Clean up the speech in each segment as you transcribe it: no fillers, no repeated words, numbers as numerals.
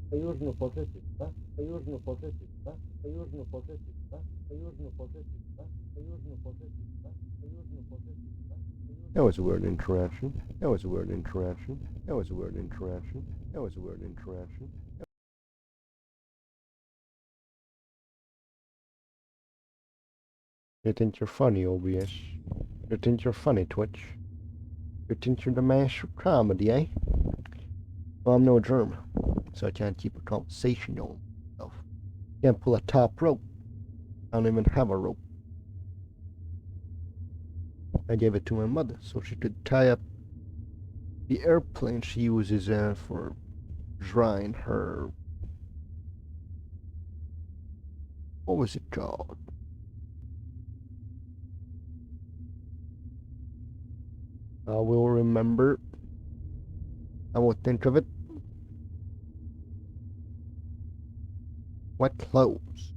That was a weird interaction. That was a weird interaction. That was a weird interaction. That was a weird interaction. You think you're funny, OBS? You think you're funny, Twitch? You think you're the master of comedy, eh? Well, I'm no German, so I can't keep a conversation going. Can't pull a top rope. I don't even have a rope. I gave it to my mother so she could tie up the airplane she uses for drying her. What was it called? I will remember. I will think of it. Wet clothes.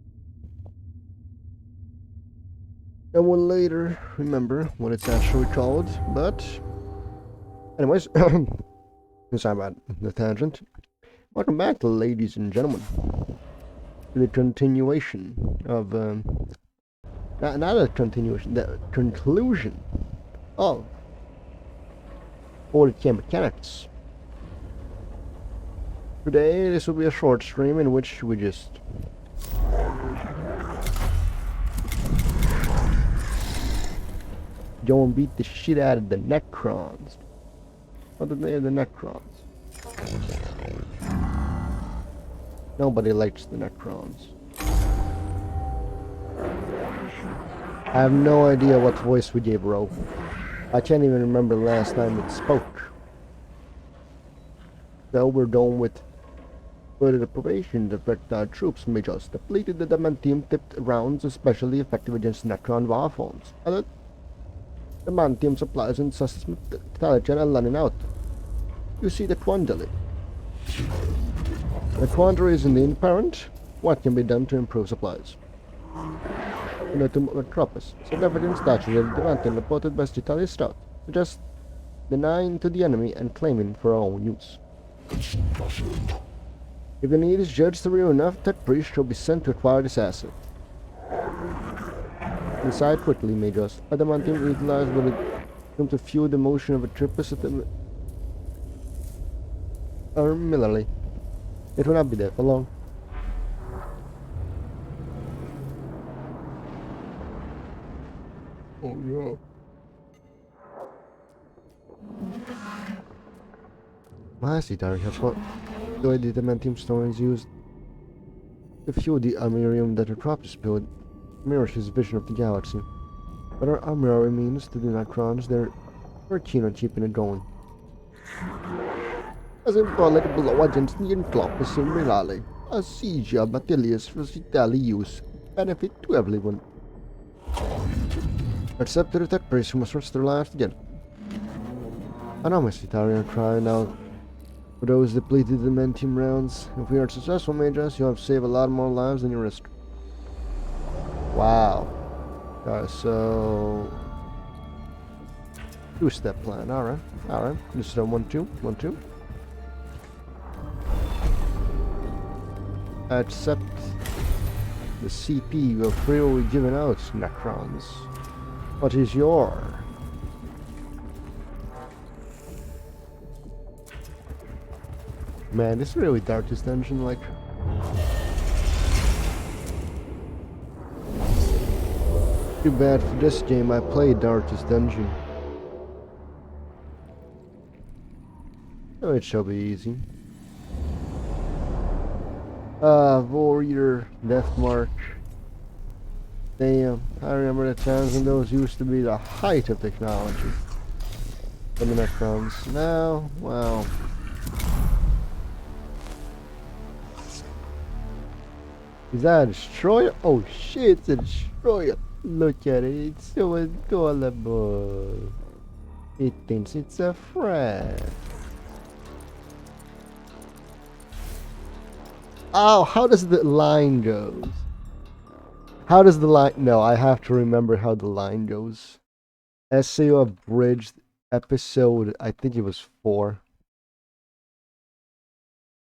I will later remember what it's actually called, but anyways, sorry about the tangent. Welcome back, ladies and gentlemen, to the continuation of, not a continuation, the conclusion of 40K Mechanics. Today, this will be a short stream in which we just go and beat the shit out of the Necrons. What are they, the Necrons? Nobody likes the Necrons. I have no idea what voice we gave Ro. I can't even remember the last time it spoke. So we're done with further deprivations affect our troops may just depleted the adamantium tipped rounds especially effective against Necron warphones. Other adamantium supplies and sustenance intelligence are running out. You see the quandary. The quandary is indeed apparent. What can be done to improve supplies? To Mechanicus, significant stature of the adamantium reported by Stitali Stout, just denying to the enemy and claiming for our own use. If the need is judged severe enough, that priest shall be sent to acquire this asset. Decide quickly, Majors. Adamantium utilized will come to fuel the motion of a tripus at the Millerly. It will not be there for long. Oh no. Massey Derek has what the way the adamantium stone is used to fuel the armorium that Atropos built mirrors his vision of the galaxy. But our armorium means to the Necrons they're keen on keeping it going. As in prolate below against the Enclopus in Milale, a siege of Batilius for Vitali use, benefit to everyone. Except the tech priest who must risk their lives again. I know, Miss Vitalian crying out. For those depleted adamantium rounds, if we are successful, Mages, you'll have saved a lot more lives than you risk. Wow. So... two-step plan, alright. Alright. This is a 1-2, 1-2. Accept the CP you are freely given out, Necrons. What is your... Man, this is really Darkest Dungeon, like... Too bad for this game, I played Darkest Dungeon. Oh, it shall be easy. Warrior, Death March. Damn, I remember the times when those used to be the height of technology. For the Necrons. Now, well... Is that a destroyer? Oh shit, it's a destroyer. Look at it, it's so adorable. It thinks it's a friend. Oh, how does the line goes? How does the line... No, I have to remember how the line goes. SAO abridged episode, I think it was 4.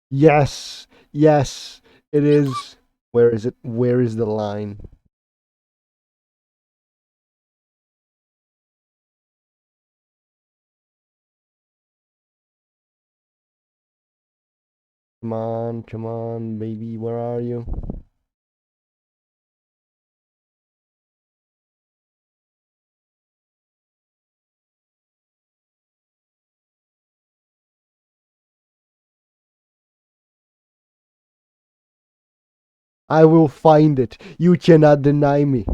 Yes! Yes, it is. Where is it? Where is the line? Come on, baby, where are you? I will find it. You cannot deny me.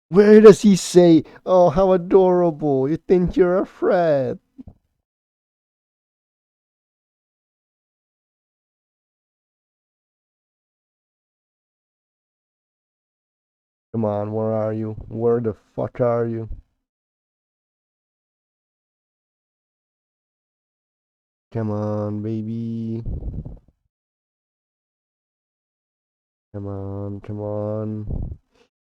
Where does he say, "Oh, how adorable, you think you're a friend"? Come on, where are you? Where the fuck are you? Come on, baby. Come on, come on.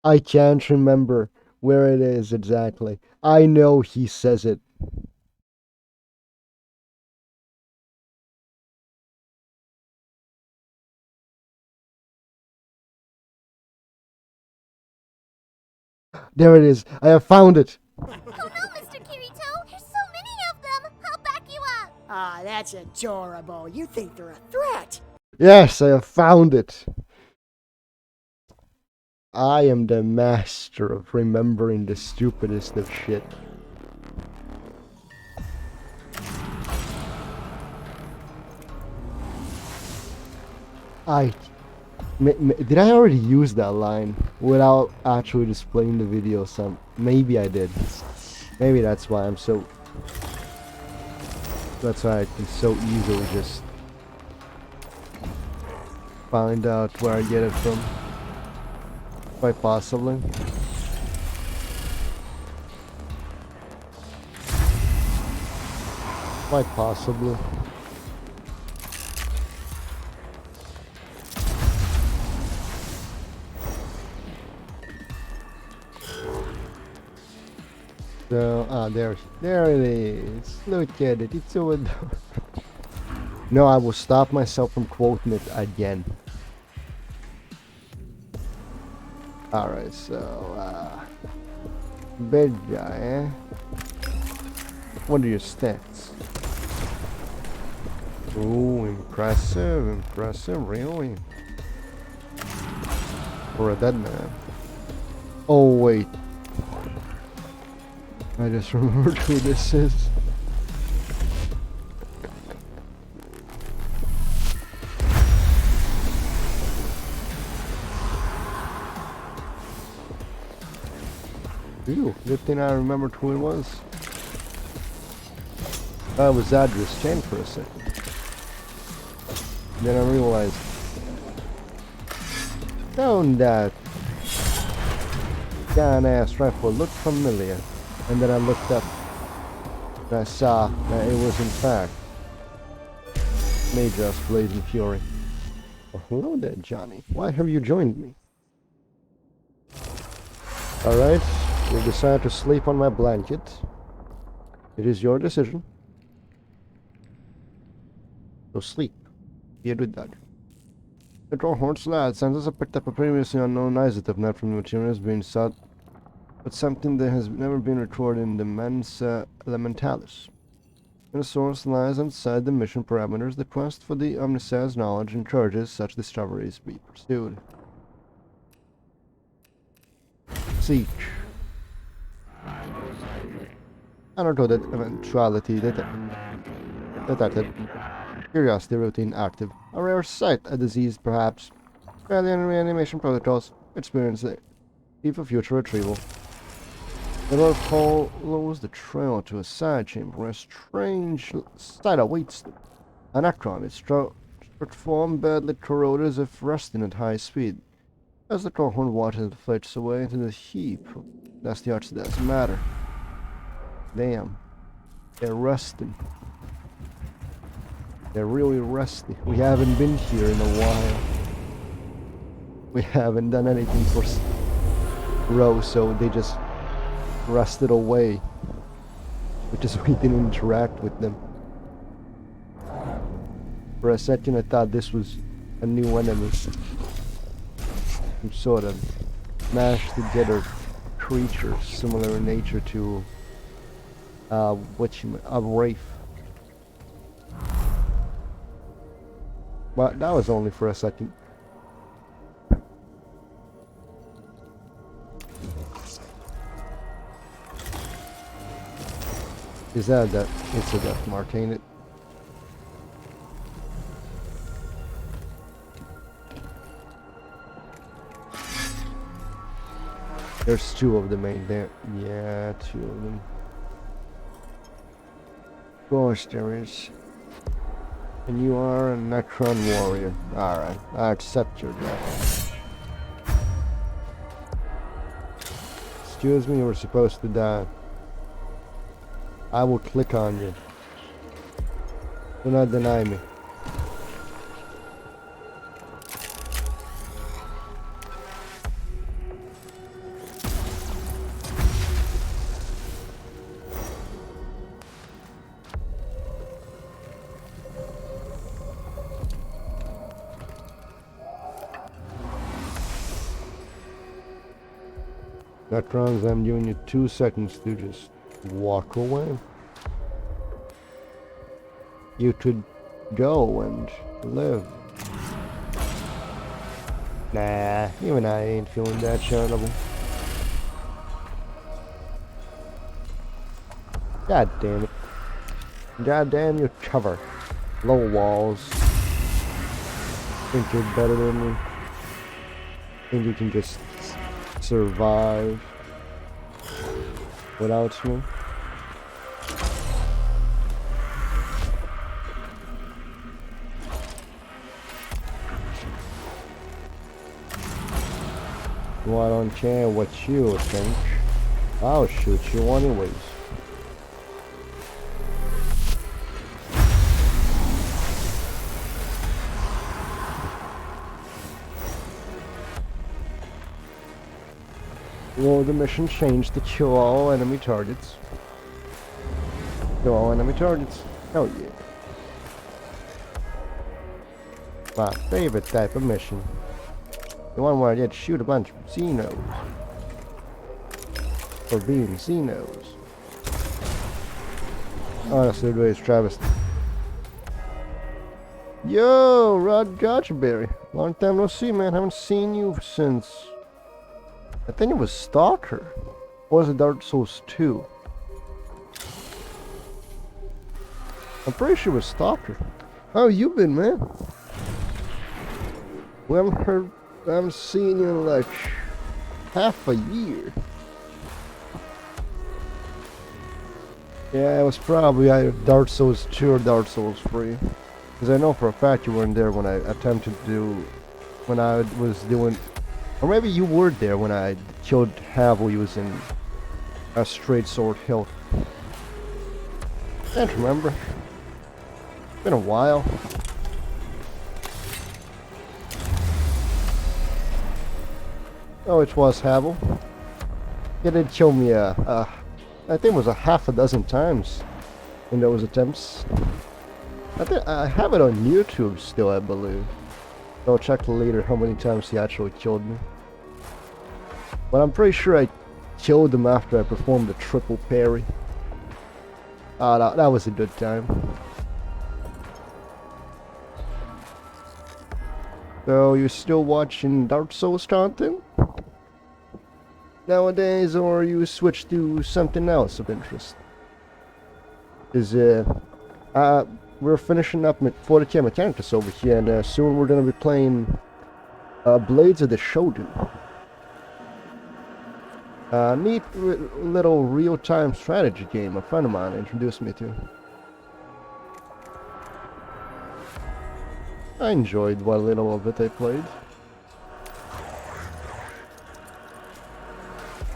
I can't remember where it is exactly. I know he says it. There it is. I have found it. Oh no, Mr. Kirito! There's so many of them! I'll back you up! Ah, that's adorable. You think they're a threat. Yes, I have found it. I am the master of remembering the stupidest of shit. I did I already use that line without actually displaying the video? Some maybe I did. Maybe that's why I'm so. That's why I can so easily just find out where I get it from. Quite possibly. Quite possibly. So, there it is. Look at it. It's so adorable. No, I will stop myself from quoting it again. Alright, so, bad guy, eh? What are your stats? Ooh, impressive, impressive, really. For a dead man. Oh, wait. I just remembered who this is. Ew, good thing I remembered who it was. I was Address Chain for a second. Then I realized, don't that gun-ass rifle look familiar? And then I looked up and I saw that it was in fact Major's Blazing Fury. Oh, hello there, Johnny. Why have you joined me? Alright, you decide to sleep on my blanket. It is your decision. So sleep. Be a good dog. The Trollhorn's lad sends us picked up a previously unknown isotope net from the materials being sought, but something that has never been recorded in the Mensa Elementalis. And the source lies outside the mission parameters. The quest for the Omnisad's knowledge encourages such discoveries be pursued. Siege. Anecdote eventuality detected. Curiosity routine active. A rare sight, a disease perhaps. Alien reanimation protocols. Experience it. Key for future retrieval. The Lord follows the trail to a side chamber where a strange sight awaits them. An Akron is transformed badly corroded as if rusting at high speed. As the Trollhorn watches it floats away into the heap, that's the Archdiocese matter. Damn. They're rusting. They're really rusty. We haven't been here in a while. We haven't done anything for row, so they just rusted away. Which is we didn't interact with them. For a second I thought this was a new enemy. Some sort of mashed together creature similar in nature to a wraith. But that was only for a second. Is that it's a death mark, ain't it? There's two of them, ain't there? Yeah, two of them. Of course there is. And you are a Necron warrior. Alright, I accept your death. Excuse me, you were supposed to die. I will click on you. Do not deny me. Necrons, I'm giving you 2 seconds to just walk away. You could go and live. Nah, even I ain't feeling that charitable. God damn it. God damn your cover. Low walls. Think you're better than me. Think you can just survive without me. Well, I don't care what you think. I'll shoot you anyways. Well, the mission changed to kill all enemy targets. Kill all enemy targets. Hell yeah. My favorite type of mission. The one where I get to shoot a bunch of Xenos. For being Xenos. Honestly, it is travesty. Yo, Rod Gotchaberry. Long time no see, man. Haven't seen you since... I think it was Stalker. Or was it Dark Souls 2? I'm pretty sure it was Stalker. How you been, man? We haven't seen you in like half a year. Yeah, it was probably either Dark Souls 2 or Dark Souls 3. Because I know for a fact you weren't there when I attempted to... When I was doing... Or maybe you were there when I killed Havel using a straight sword hilt. Can't remember. It's been a while. Oh, it was Havel. He did kill me I think it was a half a dozen times in those attempts. I think I have it on YouTube still, I believe. I'll check later how many times he actually killed me. But I'm pretty sure I killed him after I performed a triple parry. Ah, that was a good time. So, you're still watching Dark Souls content nowadays, or you switch to something else of interest? Is we're finishing up 40k Mechanicus over here, and soon we're gonna be playing Blades of the Shogun. Neat little real-time strategy game a friend of mine introduced me to. I enjoyed what little of it I played.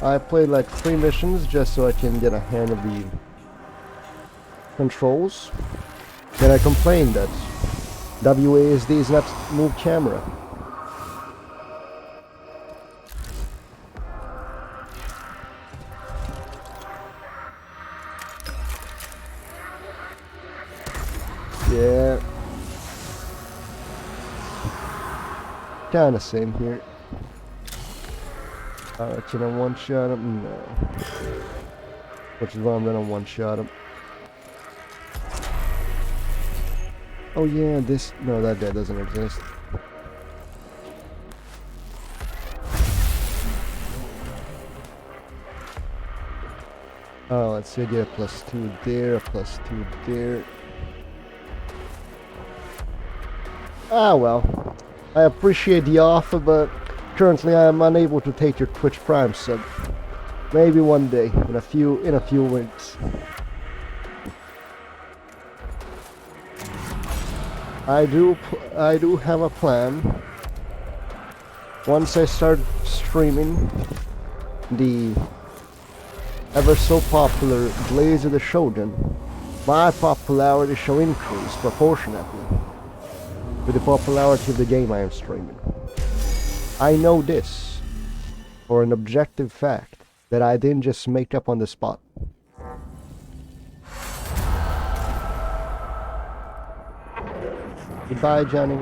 I played like 3 missions just so I can get a hand of the controls. Then I complained that WASD is not move camera. Yeah. kinda same here. Can I one-shot him? No. Which is why I'm gonna one-shot him. Oh yeah, this... No, that guy doesn't exist. Oh, let's see, I get a +2 there, a +2 there. Ah well, I appreciate the offer, but currently I am unable to take your Twitch Prime sub. Maybe one day, in a few weeks. I do have a plan. Once I start streaming the ever so popular Blaze of the Shogun, my popularity shall increase proportionately with the popularity of the game I am streaming. I know this for an objective fact that I didn't just make up on the spot. Goodbye, Johnny.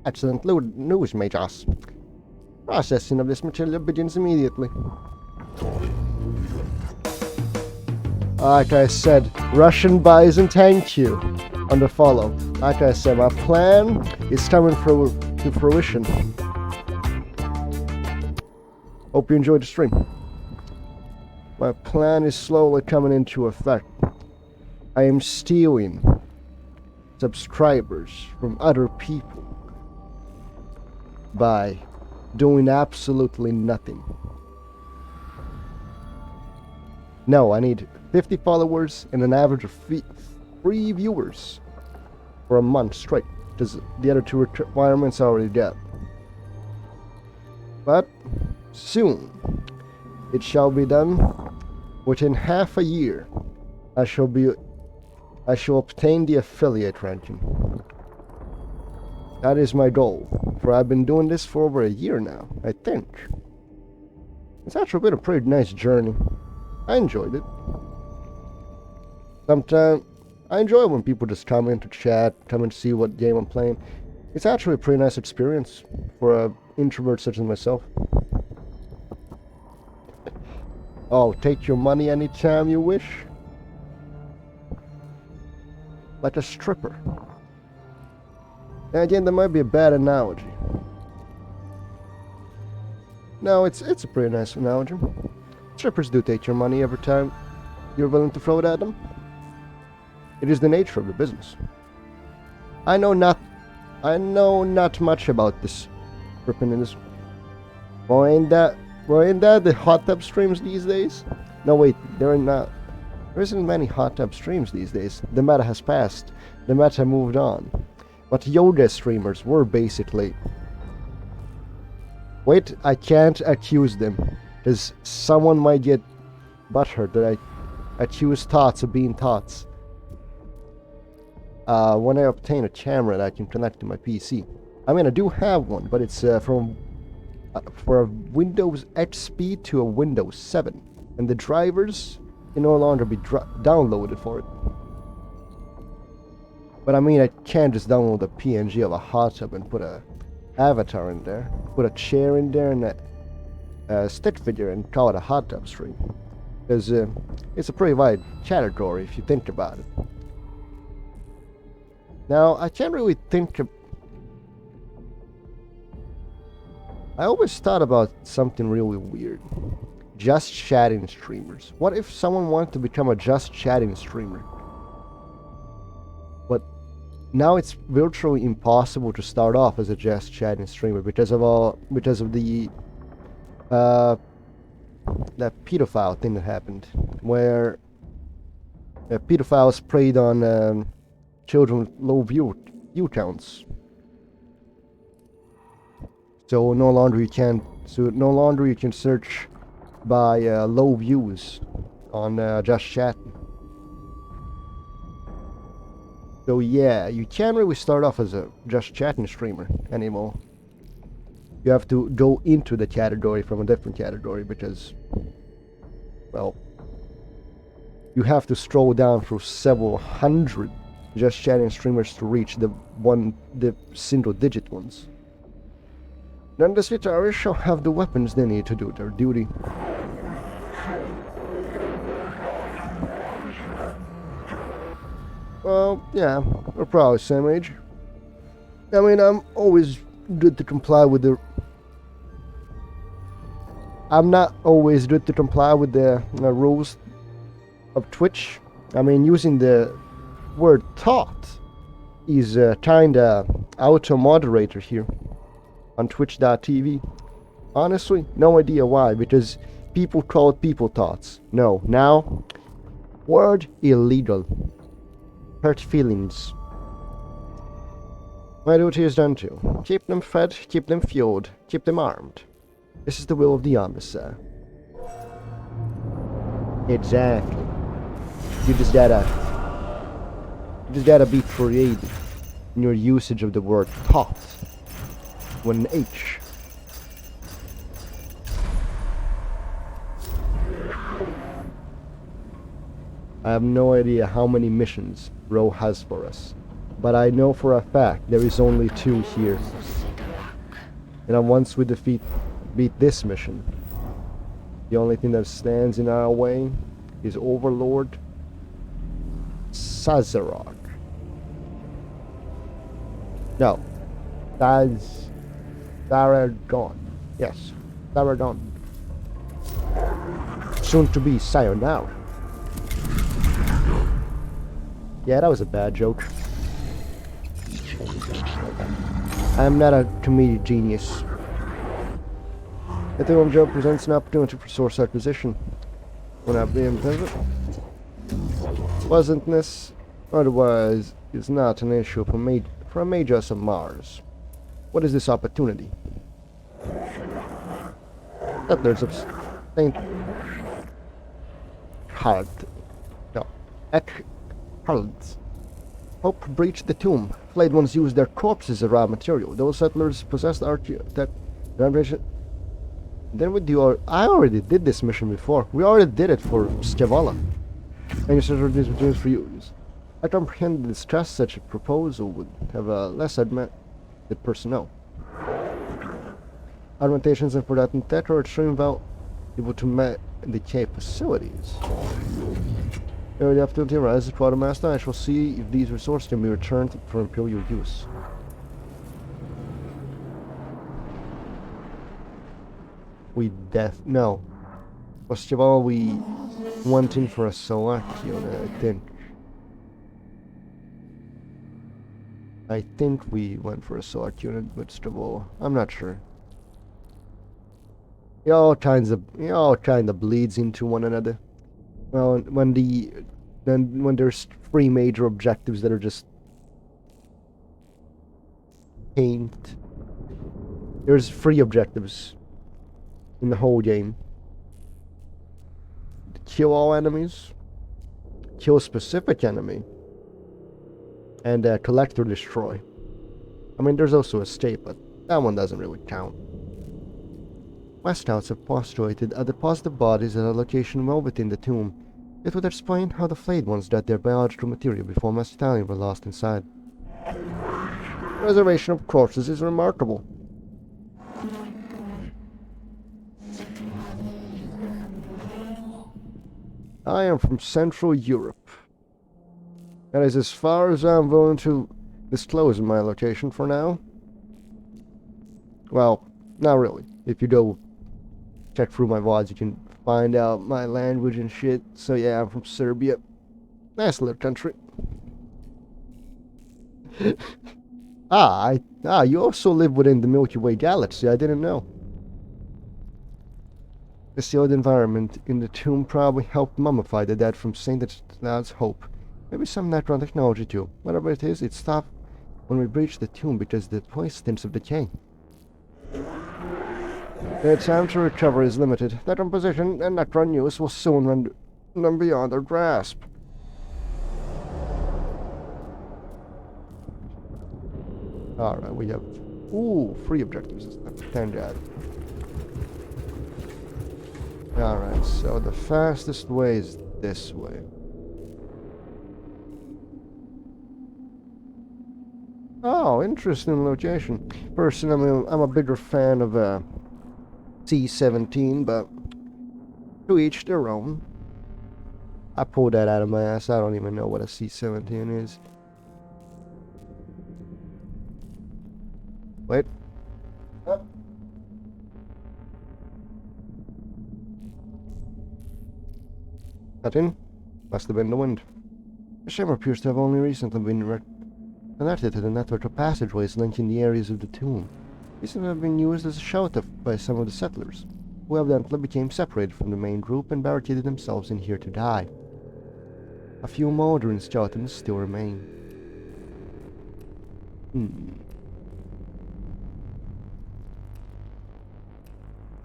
Excellent news, Majors. Processing of this material begins immediately. Like I said, Russian Bison, thank you on the follow. Like I said, my plan is coming to fruition. Hope you enjoyed the stream. My plan is slowly coming into effect. I am stealing subscribers from other people by doing absolutely nothing. No, I need 50 followers and an average of 3 viewers for a month straight, because the other 2 requirements I already got. But soon it shall be done. Within half a year I shall obtain the affiliate ranking. That is my goal, for I've been doing this for over a year now, I think. It's actually been a pretty nice journey. I enjoyed it. Sometimes I enjoy when people just come in to chat, come and see what game I'm playing. It's actually a pretty nice experience for an introvert such as myself. Oh, take your money anytime you wish? Like a stripper. And again, that might be a bad analogy. No, it's a pretty nice analogy. Strippers do take your money every time you're willing to throw it at them. It is the nature of the business. I know not much about this stripping industry. Well, ain't that the hot tub streams these days? No, wait, there isn't many hot tub streams these days. The meta has passed. The meta moved on. But yoga streamers were basically... Wait, I can't accuse them, because someone might get butthurt that I accuse thoughts of being thoughts. When I obtain a camera that I can connect to my PC. I mean, I do have one, but it's from a Windows XP to a Windows 7. And the drivers can no longer be downloaded for it. But I mean, I can't just download a PNG of a hot tub and put a avatar in there, put a chair in there and a stick figure and call it a hot tub stream. Because it's a pretty wide category if you think about it. Now, I can't really think of... I always thought about something really weird. Just chatting streamers. What if someone wanted to become a just chatting streamer? But now it's virtually impossible to start off as a just chatting streamer because of the that pedophile thing that happened, where pedophiles preyed on children with low view counts. So no longer you can search by low views on just chat. So yeah, you can't really start off as a just chatting streamer anymore. You have to go into the category from a different category because, well, you have to scroll down through several hundred just chatting streamers to reach the single-digit ones. Then the Svitari shall have the weapons they need to do their duty. Well, yeah, we're probably the same age. I mean, I'm always good to comply with the... I'm not always good to comply with the rules of Twitch. I mean, using the word thought is kinda auto-moderator here on twitch.tv. Honestly, no idea why, because people call it people thoughts. No, now, word illegal. Hurt feelings. My duty is done too. Keep them fed, keep them fueled, keep them armed. This is the will of the Omnissa. Exactly. You just gotta be creative in your usage of the word thought. With an H. I have no idea how many missions Ro has for us, but I know for a fact there is only 2 here. And once we beat this mission, the only thing that stands in our way is Overlord Sazerac. No, that's Zaragon. Yes, Zaragon. Soon to be Sayonara. Yeah, that was a bad joke. I'm not a comedic genius. The Theorem joke presents an opportunity for source acquisition. Will not be intended. Pleasantness, otherwise, is not an issue for a Magus of Mars. What is this opportunity? Settlers of Saint Hard. No. Eckhard's. Hope breached the tomb. Flayed ones used their corpses as raw material. Those settlers possessed that generation. Then we do I already did this mission before. We already did it for Scavala. And you said these materials for use. I comprehend the distress such a proposal would have a less admitted personnel. Augmentations and forgotten tech are extremely valuable to decay facilities. Ere the opportunity arises, Quartermaster, I shall see if these resources can be returned for Imperial use. No. First of all, we went in for a select unit, I think. I think we went for a select unit, but still, I'm not sure. It all kind of bleeds into one another. Well, when there's 3 major objectives that are just paint. There's 3 objectives in the whole game. Kill all enemies, kill a specific enemy, and collect or destroy. I mean, there's also escape, but that one doesn't really count. West Scouts have postulated a deposit of bodies at a location well within the tomb. It would explain how the flayed ones got their biological material before Master Italian were lost inside. Preservation of corpses is remarkable. I am from Central Europe. That is as far as I'm willing to disclose my location for now. Well, not really. If you go check through my VODs, you can find out my language and shit. So yeah, I'm from Serbia. Nice little country. You also live within the Milky Way galaxy. I didn't know. The sealed environment in the tomb probably helped mummify the dead from Saint Cloud's hope. Maybe some natural technology too. Whatever it is, it stopped when we breached the tomb because the place stinks of decay. The time to recover is limited. Necron position and Necron use will soon run beyond our grasp. Alright, we have 3 objectives. Thank God. Alright, so the fastest way is this way. Oh, interesting location. Personally, I'm a bigger fan of C-17, but to each their own. I pulled that out of my ass. I don't even know what a C-17 is. Wait. Oh. Nothing. Must have been the wind. The shimmer appears to have only recently been connected to the network of passageways linking the areas of the tomb. These have been used as a shelter by some of the settlers, who evidently became separated from the main group and barricaded themselves in here to die. A few modern skeletons still remain.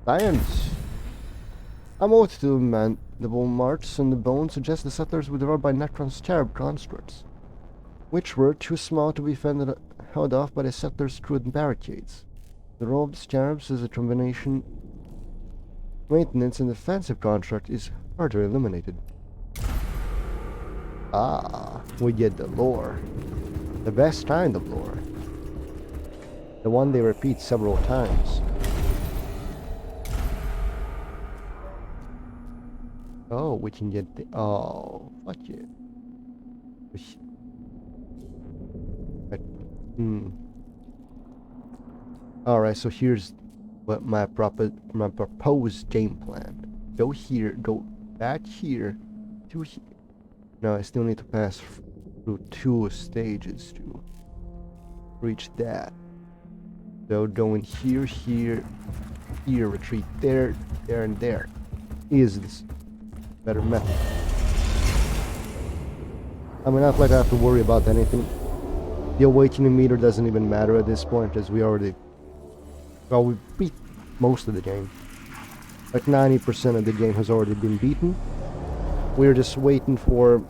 Science! A multitude of mandible marks on the bones suggest the settlers were devoured by Necron's cherub constructs, which were too small to be held off by the settlers' crude barricades. The role of the scarabs as a combination maintenance and defensive construct is further eliminated. Ah, we get the lore. The best kind of lore. The one they repeat several times. Oh, we can get the... Oh, fuck yeah. Alright, so here's what my proposed game plan. Go here, go back here, to here. No, I still need to pass through 2 stages to reach that. So going here, here, here, retreat there, there, and there. Is this better method? I mean, not like I have to worry about anything. The awakening meter doesn't even matter at this point, as we already... Well, we beat most of the game. Like 90% of the game has already been beaten. We're just waiting for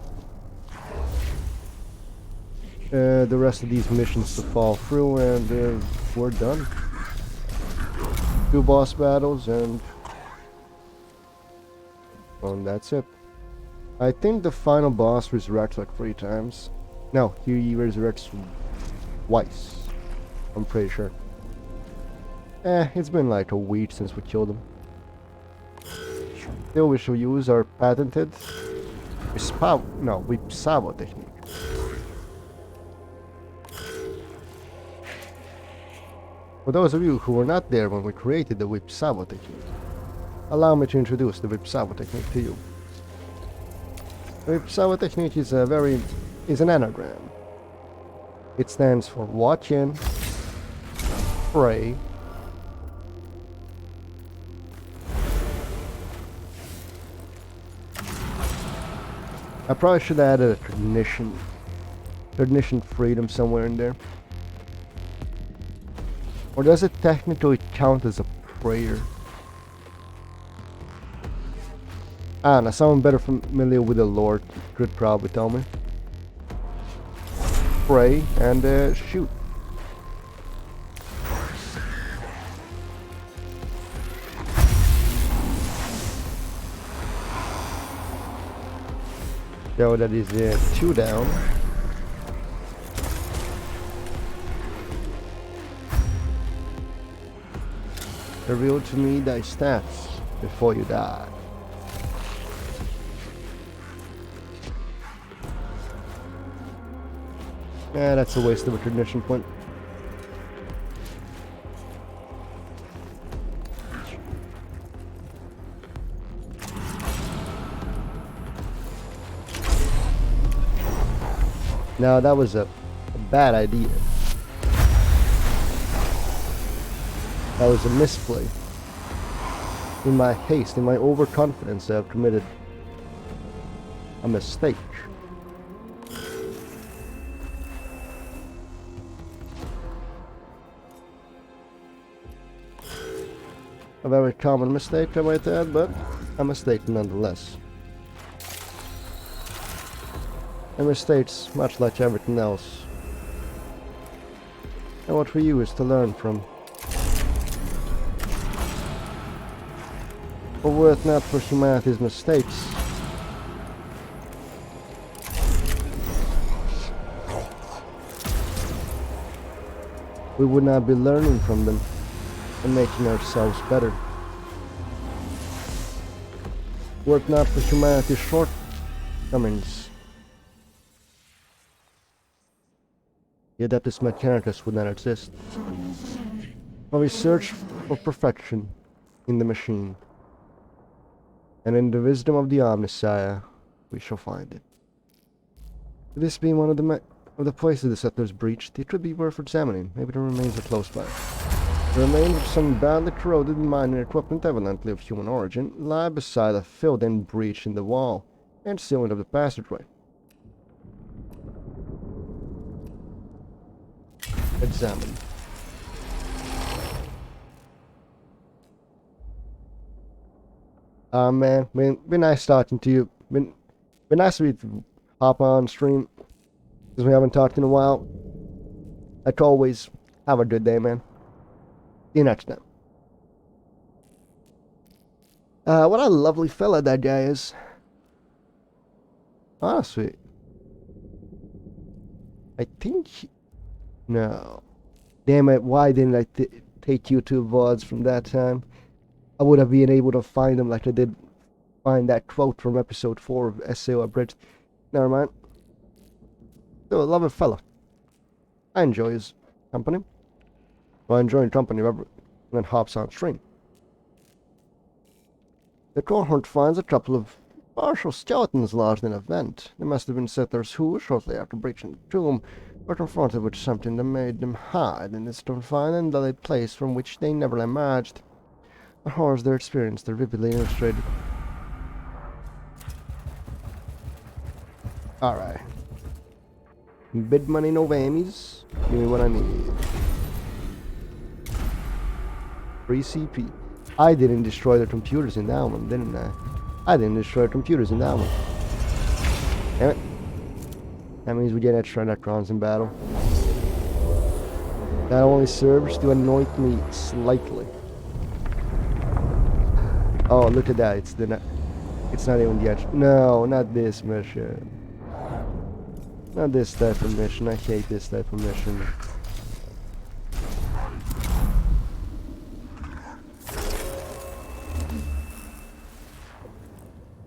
the rest of these missions to fall through, and we're done. 2 boss battles, and well, that's it. I think the final boss resurrects like 3 times. No, he resurrects twice. I'm pretty sure. It's been like a week since we killed him. Still, we shall use our patented whip sabo technique. For those of you who were not there when we created the whip sabo technique, allow me to introduce the whip sabo technique to you. The whip sabo technique is an anagram. It stands for watch in, pray, I probably should have added a tradition freedom somewhere in there. Or does it technically count as a prayer? I don't know, someone better familiar with the lore could probably tell me. Pray and shoot. So that is 2 down. Reveal to me thy stats before you die. Yeah, that's a waste of a tradition point. No, that was a bad idea. That was a misplay. In my haste, in my overconfidence, I have committed a mistake. A very common mistake, I might add, but a mistake nonetheless. And mistakes, much like everything else, and what we use to learn from. But were it not for humanity's mistakes, we would not be learning from them and making ourselves better. Were it not for humanity's shortcomings, the Adeptus Mechanicus would not exist. But we search for perfection in the machine, and in the wisdom of the Omnissiah, we shall find it. This being one of the places the settlers breached, it would be worth examining. Maybe the remains are close by. The remains of some badly corroded mining equipment, evidently of human origin, lie beside a filled-in breach in the wall and ceiling of the passageway. Examine. Man, been nice talking to you. Been nice of you to hop on stream, because we haven't talked in a while. Like always, have a good day, man. See you next time. What a lovely fella that guy is. Honestly, I think... No. Damn it, why didn't I take YouTube VODs from that time? I would have been able to find them like I did find that quote from episode 4 of SAO Abridged. Never mind. Still a lovely fella. I enjoy his company. Well, I enjoy company and then hops on stream. The cohort finds a couple of partial skeletons lodged in a vent. They must have been settlers who, shortly after breaching the tomb, were confronted with something that made them hide in this confined and deadly place from which they never emerged. The horrors they experienced are vividly illustrated. Alright. Bid money, no whammies. Give me what I need. Free CP. I didn't destroy the computers in that one, didn't I? I didn't destroy the computers in that one. Damn it. That means we get extra electrons in battle. That only serves to annoy me slightly. Oh, look at that. It's not even the edge. No, not this mission. Not this type of mission. I hate this type of mission.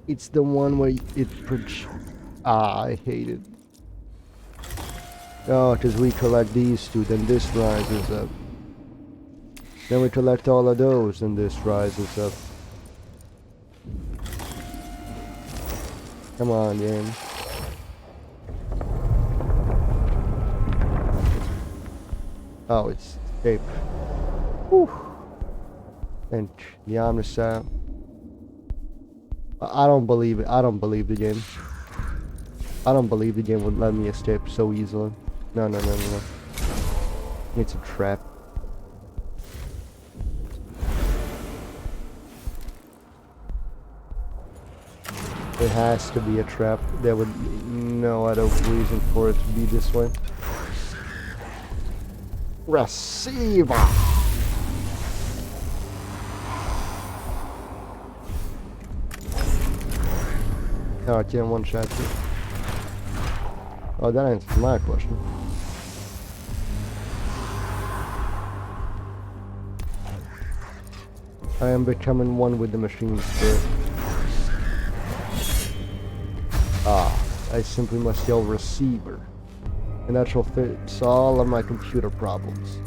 It's the one where I hate it. Oh, because we collect these two, then this rises up. Then we collect all of those, and this rises up. Come on, game. Oh, it's escape. Whew. And the Omnissiah. I don't believe it. I don't believe the game. I don't believe the game would let me escape so easily. No. It's a trap. It has to be a trap. There would be no other reason for it to be this way. Receiver! Oh, I can't one-shot you. Oh, that answers my question. I am becoming one with the machine spirit. I simply must yell receiver. And that shall fix all of my computer problems.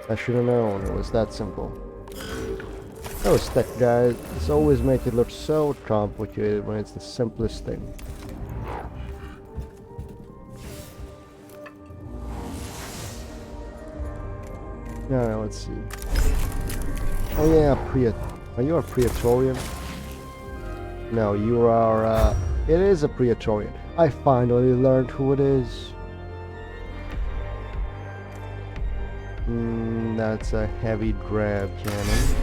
I should have known it was that simple. Those tech guys always make it look so complicated when it's the simplest thing. Now let's see. Oh yeah, are you a Praetorian? No, you are, it is a Praetorian. I finally learned who it is. That's a heavy grab cannon.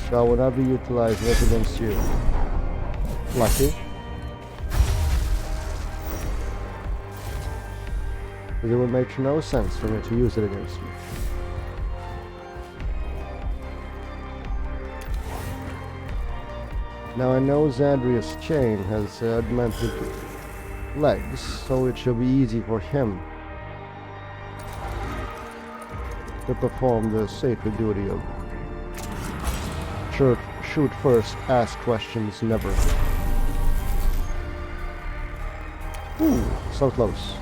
So will not be utilized right against you. Lucky. Because it would make no sense for me to use it against you. Now I know Zandria's chain has augmented legs, so it shall be easy for him to perform the sacred duty of shoot first, ask questions never. Ooh, so close.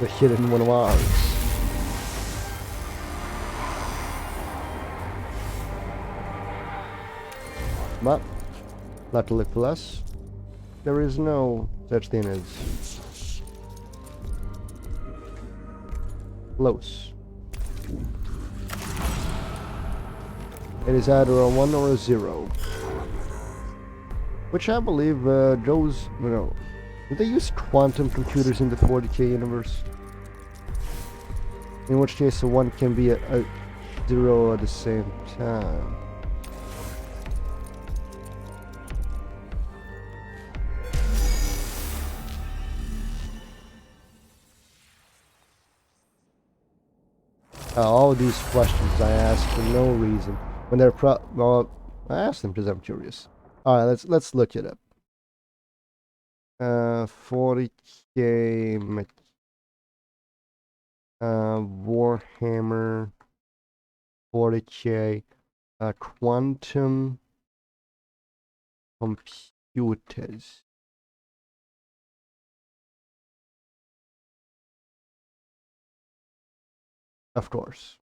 The hidden one of ours. But, luckily for us, there is no such thing as close. It is either a 1 or a 0. Which I believe Joe's, do they use quantum computers in the 40k universe? In which case a 1 can be a 0 at the same time. All these questions I ask for no reason. When they're well, I ask them because I'm curious. Alright, let's look it up. 40k Warhammer 40k quantum computers. Of course.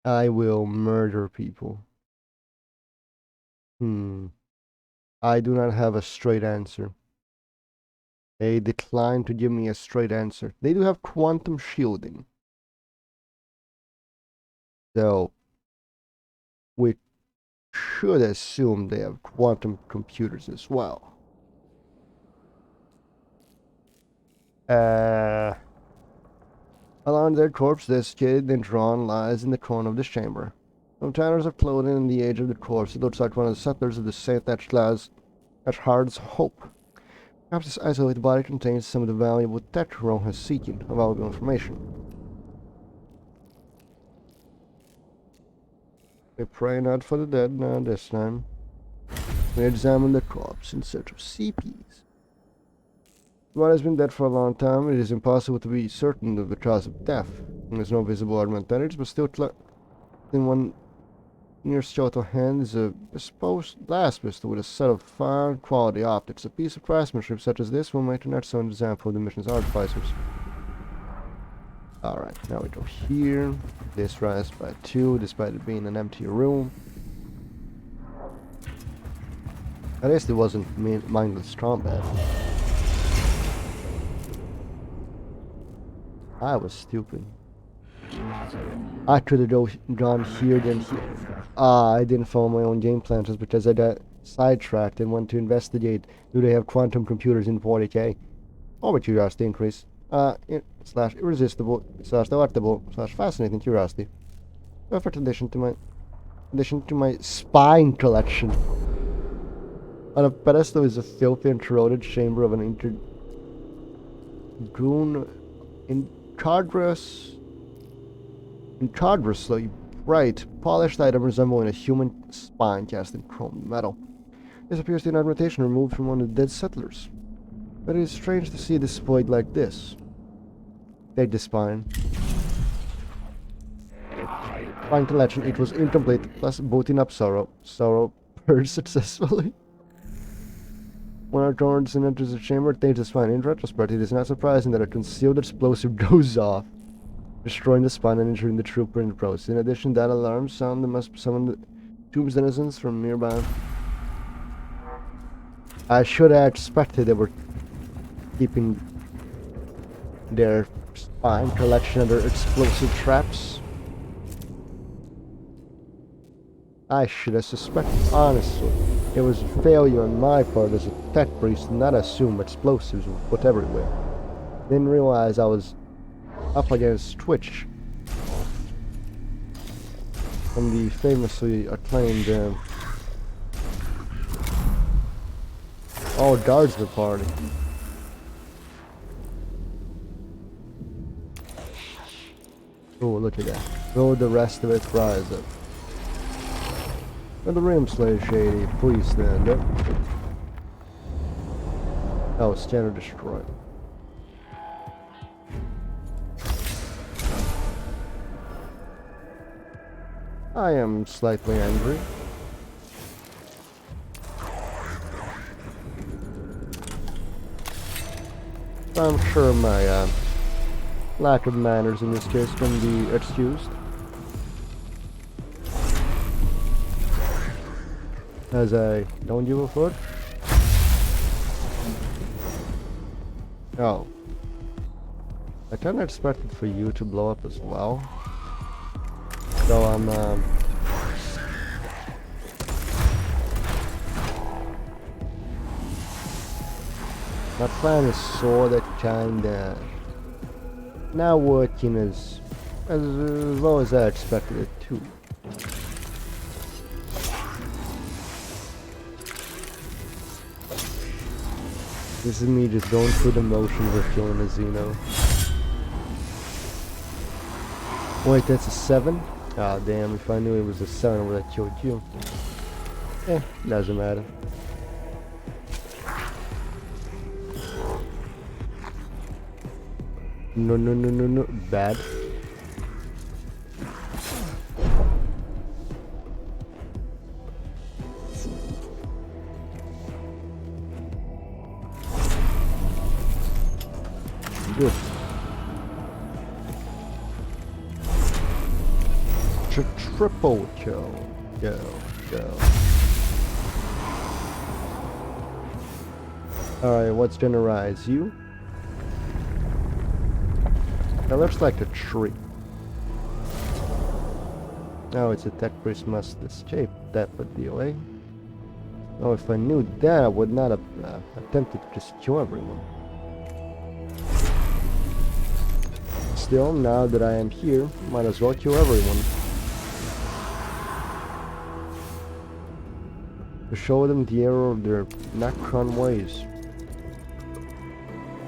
I will murder people. I do not have a straight answer. They decline to give me a straight answer. They do have quantum shielding. So, we should assume they have quantum computers as well. Along their corpse, this kid and drawn lies in the corner of this chamber. Some tanners of clothing in the age of the corpse. It looks like one of the settlers of the St. Etchard's Hope. Perhaps this isolated body contains some of the valuable tech Rome has seeking, valuable information. We pray not for the dead now this time. We examine the corpse in search of CPs. The body has been dead for a long time. It is impossible to be certain of the cause of death. There's no visible ornament damage, but still in one near skeletal hand is a bespoke glass pistol with a set of fine quality optics. A piece of craftsmanship such as this will make an excellent example of the mission's artificers. Alright, now we go here. This rise by 2, despite it being an empty room. At least it wasn't mindless combat. I was stupid. I could have gone here then here. I didn't follow my own game plan just because I got sidetracked and went to investigate. Do they have quantum computers in 40k? Over curiosity increase. Slash irresistible, slash delectable, slash fascinating curiosity. Perfect addition to my spine collection. On a pedestal is a filthy and corroded chamber of an incongruously bright, polished item resembling a human spine cast in chrome metal. This appears to be an ornamentation removed from one of the dead settlers. But it is strange to see it displayed like this. Take the spine. Spine collection equals incomplete, plus booting up sorrow. Sorrow purged successfully. When our Jordan enters the chamber, it takes the spine. In retrospect, it is not surprising that a concealed explosive goes off, destroying the spine and injuring the trooper in the process. In addition, that alarm sound must summon the tomb's denizens from nearby. I should have expected they were keeping their spine collection under explosive traps. I should have suspected, honestly. It was a failure on my part as a tech priest to not assume explosives were put everywhere. Didn't realize I was up against Twitch from the famously acclaimed All Guardsmen party. Oh, look at that. Will the rest of it rise up? Will the rim slay shady, please stand up. Oh, standard destroy. I am slightly angry. I'm sure my lack of manners in this case can be excused, as I don't give a fuck. Oh. I kinda expected for you to blow up as well. So I'm my plan is sort of kinda not working as well as I expected it to. This is me just going through the motions of killing a Xeno. Wait, that's a 7? Ah, damn, if I knew it was a 7, I would have killed you. Doesn't matter. No, no, no, no, no. Bad. Good. Triple kill. Go, go. Alright, what's gonna rise? You? That looks like a tree. Oh, it's a tech priest must escape that but DOA. Oh, if I knew that, I would not have attempted to just kill everyone. Still, now that I am here, might as well kill everyone. To show them the error of their Necron ways.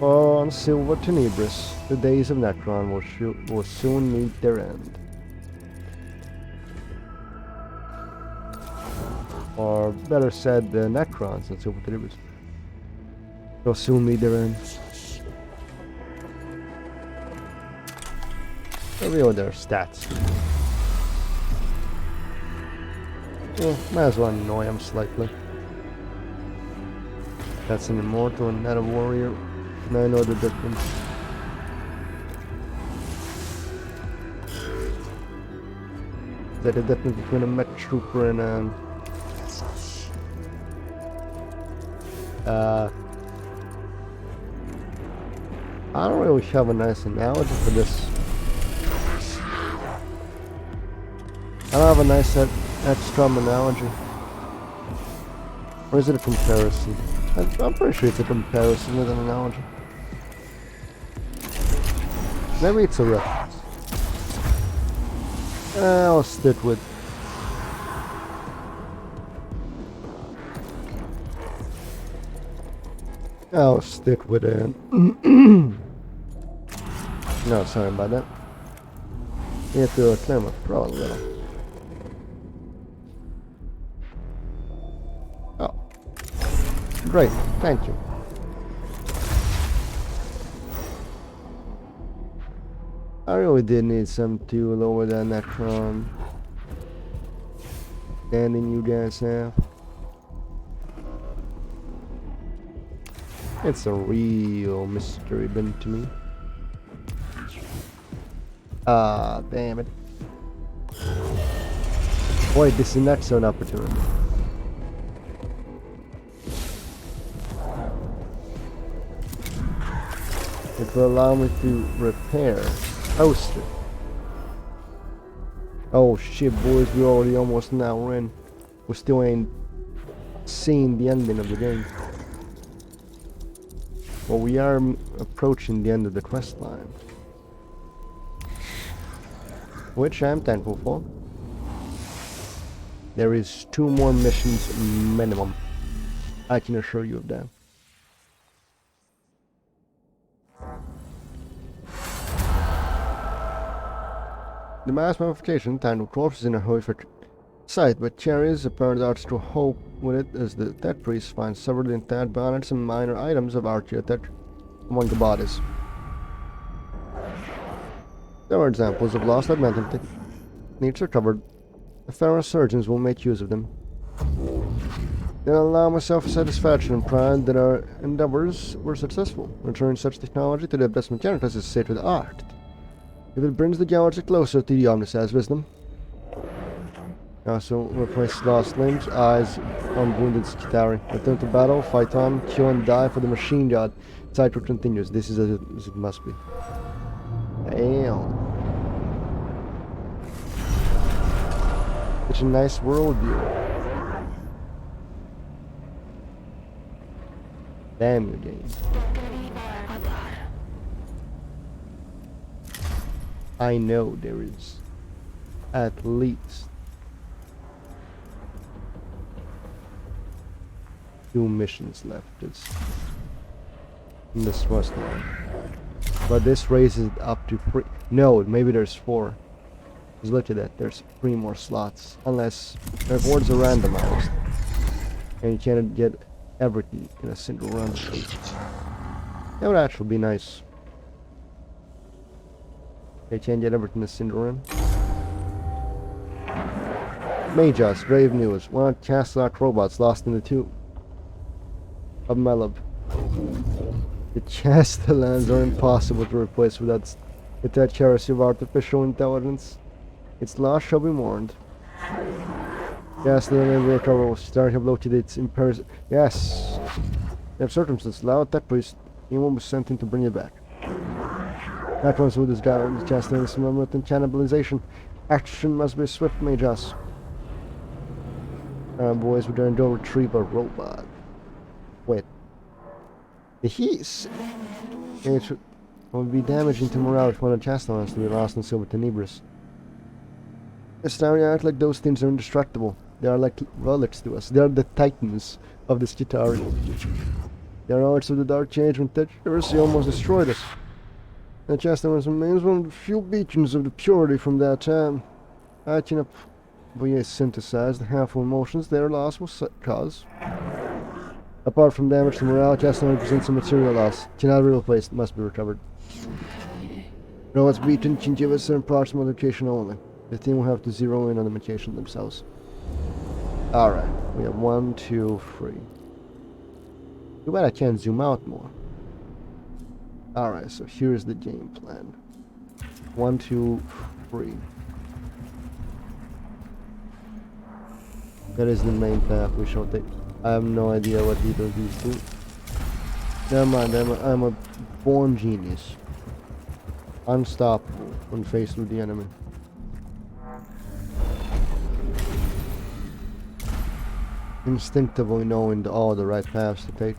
On Silver Tenebris, the days of Necron will soon meet their end. Or better said, the Necrons on Silver Tenebris will soon meet their end. Reveal their stats. Might as well annoy him slightly. That's an immortal and not a warrior. And I know the difference. Is that the difference between a mech trooper and I don't really have a nice analogy for this. I don't have a nice XCOM analogy. Or is it a comparison? I'm pretty sure it's a comparison with an analogy. Maybe it's a reference. I'll stick with... I'll stick with it. No, sorry about that. You have to clear my throat a little. Oh. Great, thank you. I really did need some to lower that Necron standing you guys have. It's a real mystery been to me. Ah, damn it. Wait, this is an excellent opportunity. It will allow me to repair. Host it. Oh shit, boys, we already almost now in. We still ain't seen the ending of the game. Well, we are approaching the end of the quest line, which I'm thankful for. There is 2 more missions minimum. I can assure you of that. The mass mummification time of corpses in a horrific sight, but Cherry's apparent arts to hope with it as the dead priest finds several intact bonnets and minor items of archaeotech among the bodies. There are examples of lost augmenting techniques recovered. The pharaoh surgeons will make use of them. Then I'll allow myself satisfaction and pride that our endeavors were successful. Returning such technology to the best Mechanicus is sacred art. If it brings the galaxy closer to the omniscience wisdom. Also, replace lost limbs, eyes on wounded Skitari. Return to battle, fight on, kill and die for the machine god. Cycle continues. This is as it must be. Damn. Such a nice world view. Damn you, game. I know there is at least 2 missions left in this first one. But this raises it up to 3. No, maybe there's 4. Just look at that, there's 3 more slots. Unless the rewards are randomized. And you cannot get everything in a single run. That would actually be nice. You can't get everything in a single run. Magus, grave news. 1 cast-lock robots lost in the tomb of Melub. The Castellans are impossible to replace without that heresy of artificial intelligence. Its loss shall be mourned. Castellan and recover will start have located its impairs. Yes! They have circumstances allow that priest. He will be sent in to bring it back. That one's with this guy, the Castellan's moment and cannibalization. Action must be swift, Magus. Boys, we're going to go retrieve a robot. Wait. It would be damaging to morale if one of the Castellans to be lost in Silver Tenebris. This time they act like those things are indestructible. They are like relics to us. They are the titans of the Skitari. They are relics of the Dark Age when heresy almost destroyed us. The Castellans remains one of the few beacons of the purity from that time. Acting up via synthesized harmful emotions their loss will cause. Apart from damage to morale, Castellan represents a material loss. Cannot be replaced, must be recovered. Robots beaten can give us an approximate location only. The team will have to zero in on the location themselves. Alright, we have 1, 2, 3. Too bad I can't zoom out more. Alright, so here's the game plan. 1, 2, 3. That is the main path we shall take. I have no idea what either of these do. Never mind, I'm a born genius. Unstoppable when faced with the enemy. Instinctively knowing all the right paths to take.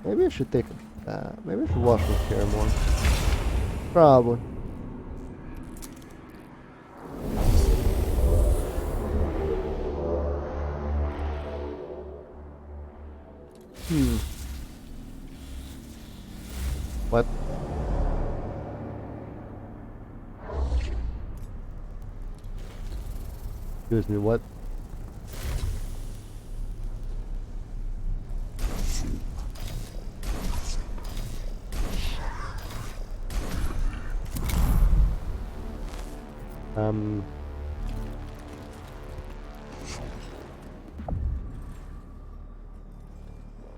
Maybe I should take maybe I should watch with care more. Probably. What? Excuse me, what?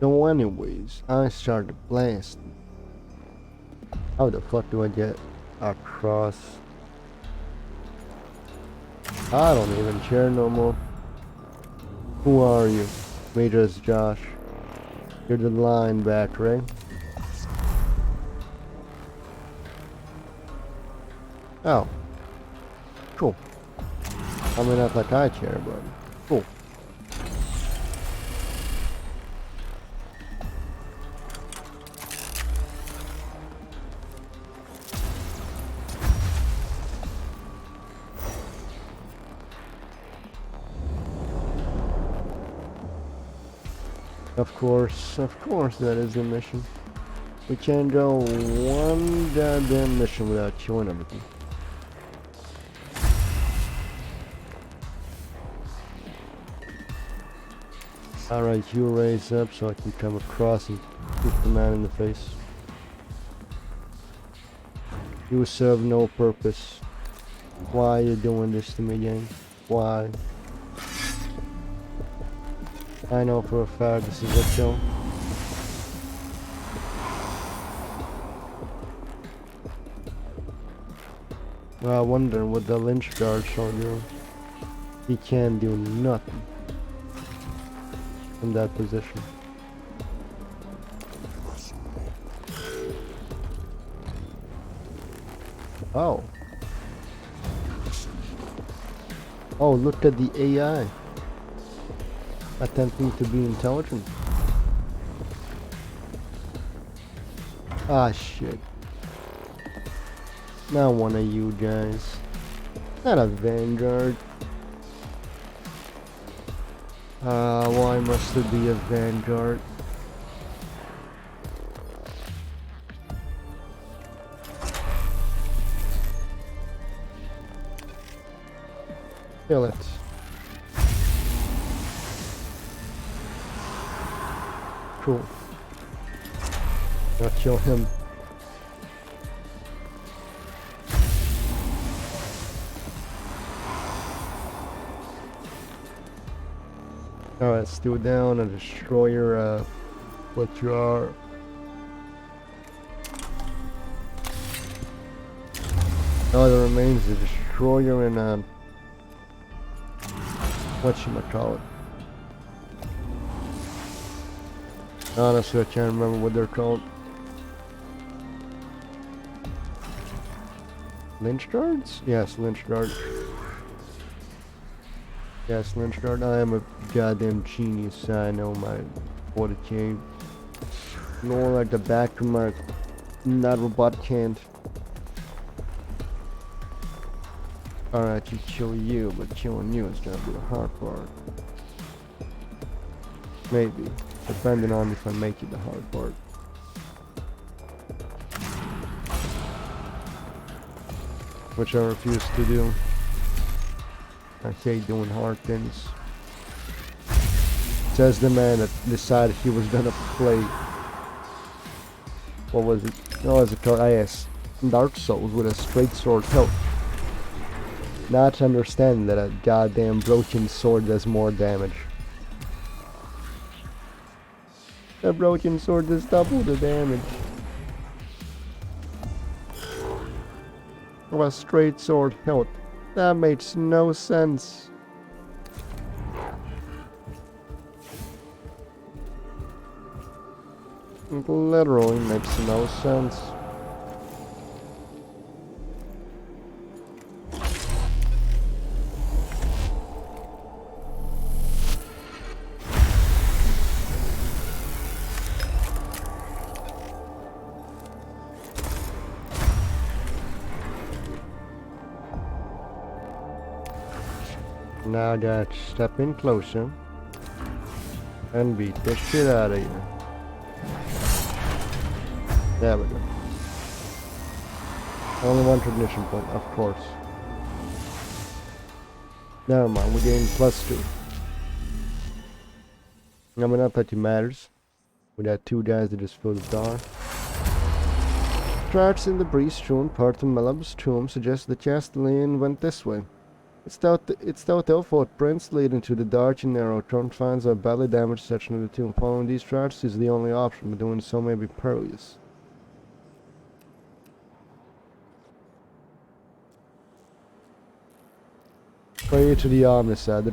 So anyways, I started blasting. How the fuck do I get across? I don't even care no more. Who are you? Major's Josh. You're the linebacker, right? Oh. Cool. I mean, not like I care, but cool. Of course that is the mission. We can't go one goddamn mission without killing everything. Alright, you raise up so I can come across and shoot the man in the face. You serve no purpose. Why are you doing this to me, gang? Why? I know for a fact this is a kill. Well, I wonder what the lynch guard shall do. He can't do nothing in that position. Oh. Oh, look at the AI. Attempting to be intelligent. Ah, shit. Not one of you guys. Not a vanguard. Why must it be a vanguard? Kill it. Cool. Now kill him. Alright, steal down and destroy your, what you are. All that remains is a destroyer and, whatchamacallit. Honestly, I can't remember what they're called. Lynch guards? Yes, lynch guard. Yes, lynch guard. I am a goddamn genius. I know my 40k. Nor like the back of my not robot can't. Alright, you kill you, but killing you is gonna be the hard part. Maybe. Depending on if I make it the hard part. Which I refuse to do. I hate doing hard things. Says the man that decided he was gonna play. What was it? No, was it called? Yes. Dark Souls with a straight sword hilt. Not understanding that a goddamn broken sword does more damage. A broken sword does double the damage. Of a straight sword hilt. That makes no sense. It literally makes no sense. Now I gotta step in closer and beat the shit out of you. There we go. Only one tradition point, of course. Never mind, we gained +2. I mean, not that it matters. We got 2 guys that just filled the door. Tracks in debris strewn part of Melab's tomb suggest the Castellan went this way. Its telltale footprints leading to the dark and narrow confines of a badly damaged section of the tomb. Following these tracks is the only option, but doing so may be perilous. Pray to the Omnicide. The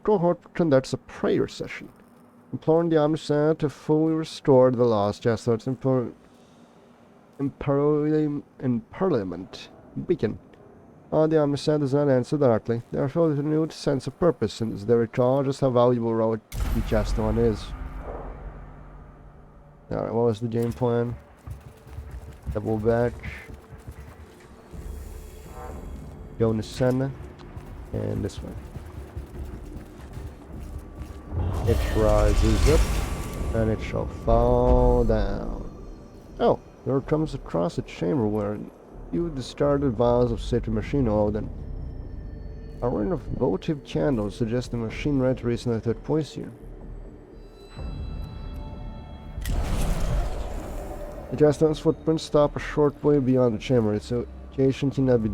cohort conducts a prayer session, imploring the Omnicide to fully restore the lost Jesuits in Parliament Beacon. The Omnicide does not answer directly. They are filled with a renewed sense of purpose, since they recall just how valuable relic each one is. Alright, what was the game plan? Double back. Go to Senna. And this way. It rises up, and it shall fall down. Oh, there comes across a chamber where you discarded vials of sacred machine oil, then. A ring of votive candles suggests the machine red race in the third position. The Jastone's footprints stop a short way beyond the chamber. Its location cannot be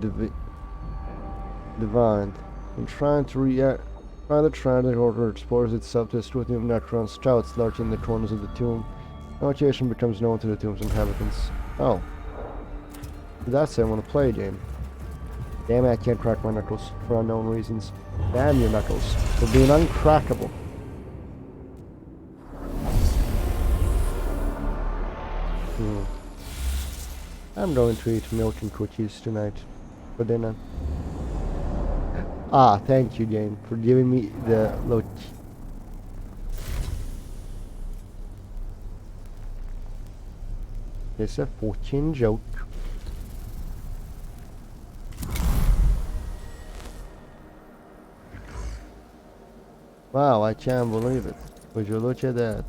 divined. In trying to the order explores itself to the scrutiny of Necron's shouts lurking in the corners of the tomb. The location becomes known to the tomb's inhabitants. Oh. That's it, I want to play a game. Damn it, I can't crack my knuckles for unknown reasons. Damn your knuckles for being uncrackable. I'm going to eat milk and cookies tonight for dinner. Ah, thank you, game, for giving me the look. It's a fucking joke. Wow, I can't believe it. Would you look at that?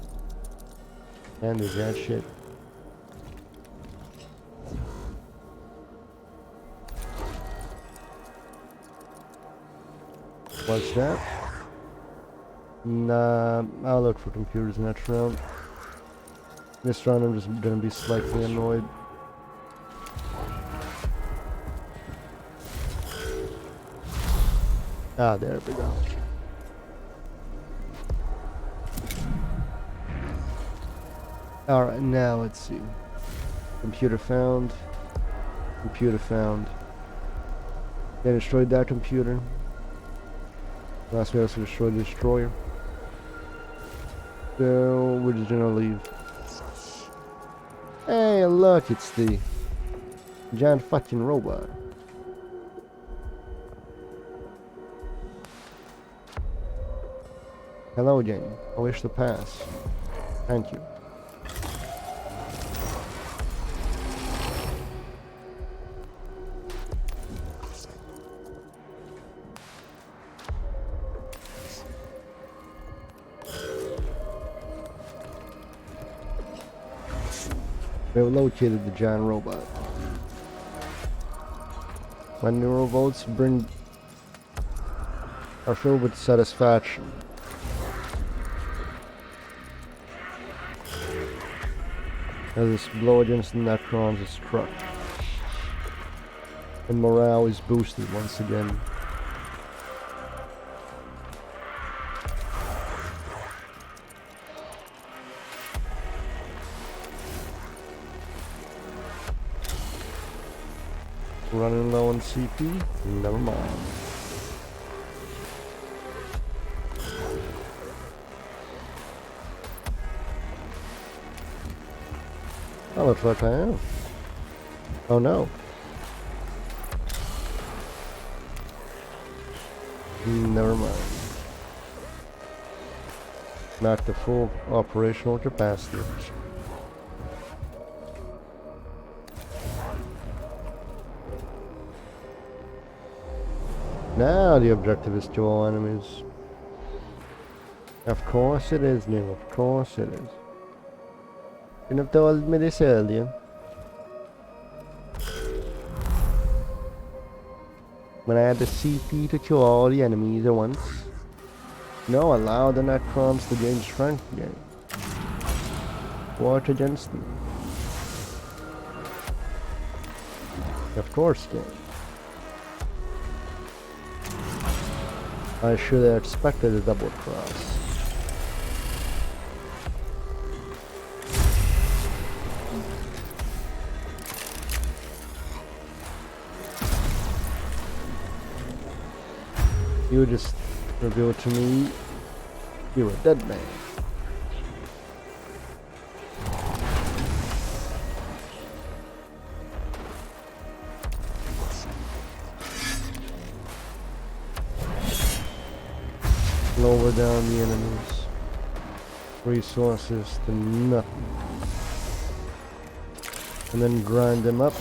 And is that shit? What's that? Nah, I'll look for computers next round. This round I'm just gonna be slightly annoyed. Ah, there we go. Alright, now let's see. Computer found. Computer found. They destroyed that computer. Last we also destroyed the destroyer. So we're just gonna leave. Hey, look, it's the giant fucking robot. Hello, Jane. I wish to pass. Thank you. We have located the giant robot. My neurovotes are filled with satisfaction. As this blow against the Necrons is struck. And morale is boosted once again. Running low on CP? Never mind. Oh, looks like I am. Oh no. Never mind. Not the full operational capacity. Now the objective is to kill all enemies. Of course it is, Neil. Of course it is. Couldn't have told me this earlier. When I had the CP to kill all the enemies at once. No, allow the Necrons to gain strength again. Work against them. Of course, game. I should have expected a double cross. You just revealed to me you're a dead man. Lower down the enemies. Resources to nothing. And then grind them up.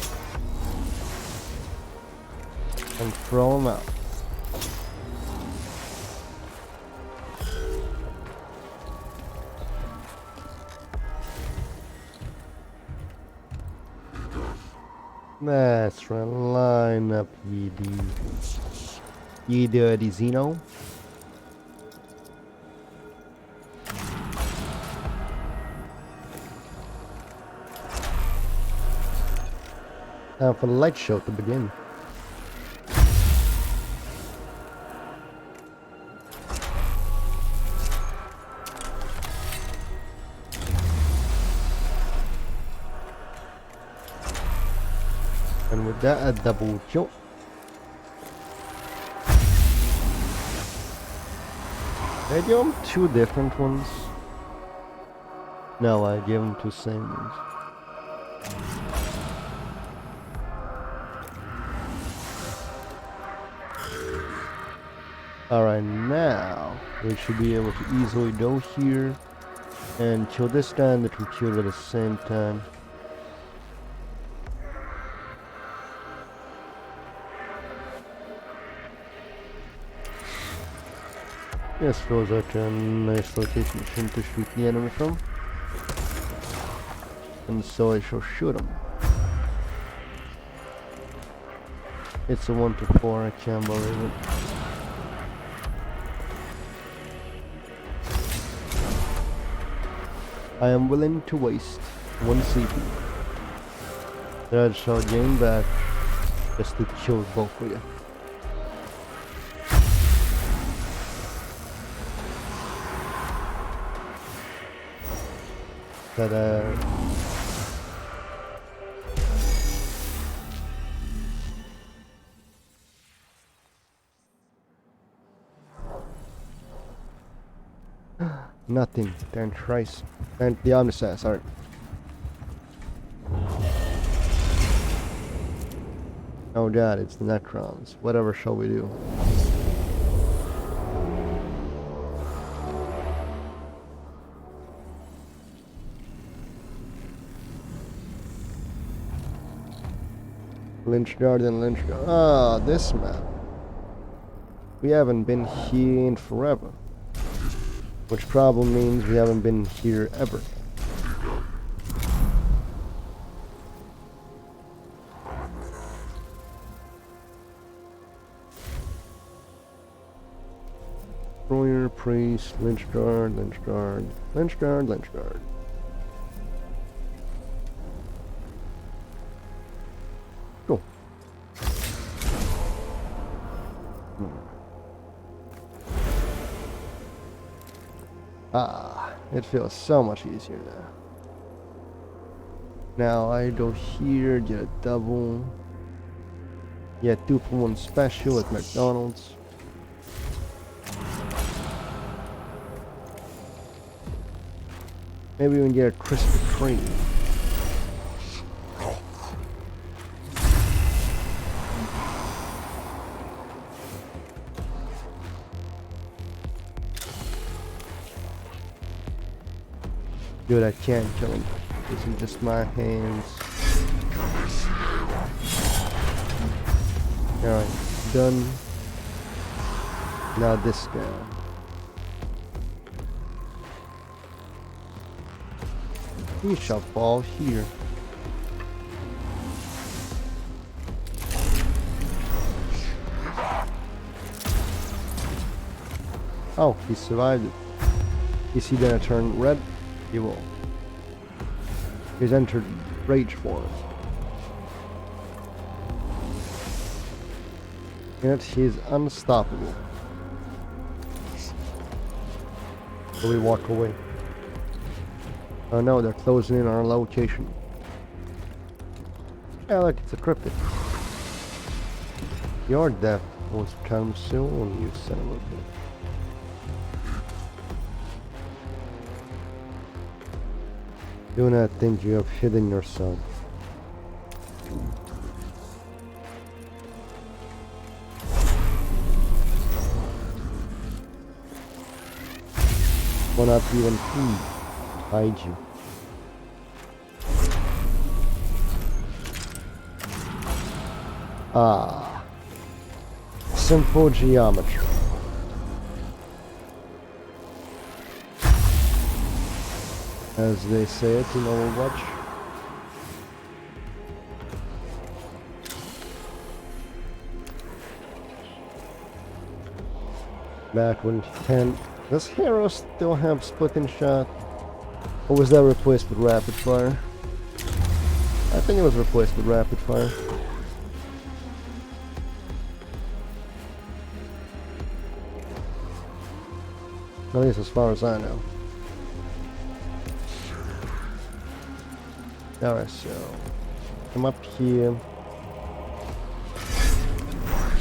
And throw them out. That's right, line up, ye dudes. Either the Xeno. Time for the light show to begin. And with that, a double jump. Did I give him two different ones? No, I gave him two same ones. Alright, now we should be able to easily go here and kill this guy and the computer at the same time. This feels like a nice location to shoot the enemy from. And so I shall shoot him. It's a 1 to 4, I can't believe it. I am willing to waste 1 CP that I shall gain back just to kill both of you. Ta-da. Nothing. Damn Christ. And the Omniscience, sorry. Oh god, it's the Necrons. Whatever shall we do? Lynchguard and Lynchguard. Ah, this map. We haven't been here in forever. Which probably means we haven't been here ever. Destroyer, Priest, Lynchguard, Lynchguard, Lynchguard, Lynchguard. Cool. Ah, it feels so much easier now. Now I go here, get a double. Get 2 for 1 special at McDonald's. Maybe we can get a Krispy Kreme. Dude, I can't kill him. This is just my hands. Alright, done. Now this guy. He shall fall here. Oh, he survived it. Is he gonna turn red? He will. He's entered rage form. Yet he's unstoppable. So we walk away. Oh no, they're closing in on our location. Yeah, look, it's a cryptid. Your death will come soon, you son of a bitch. Do not think you have hidden yourself. Will not even hide you. Ah, simple geometry. As they say it in Overwatch. Back when 10. Does Hero still have splitting shot? Or was that replaced with rapid fire? I think it was replaced with rapid fire. At least as far as I know. Alright, so come up here.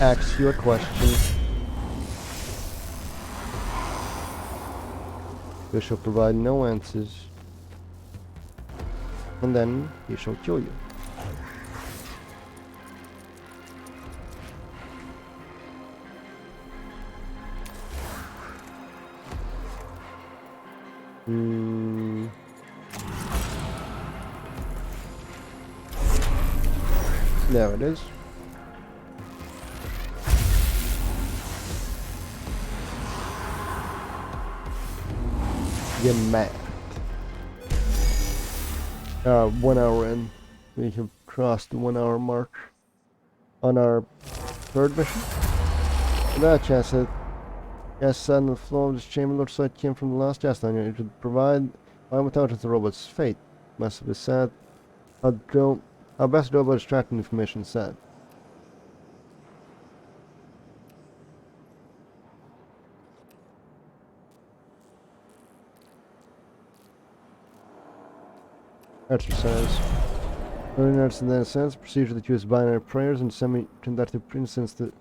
Ask you a question. You shall provide no answers. And then he shall kill you. There it is. Get mad. 1 hour in. We have crossed the 1 hour mark on our third mission. That chest said, yes, sat on the floor of this chamber looks like it came from the last chest on you. It would provide without the robot's fate. Must have been sad. Our best do about extracting information said. Exercise. Learning arts in that sense, procedure that uses binary prayers and semi-conductive instance that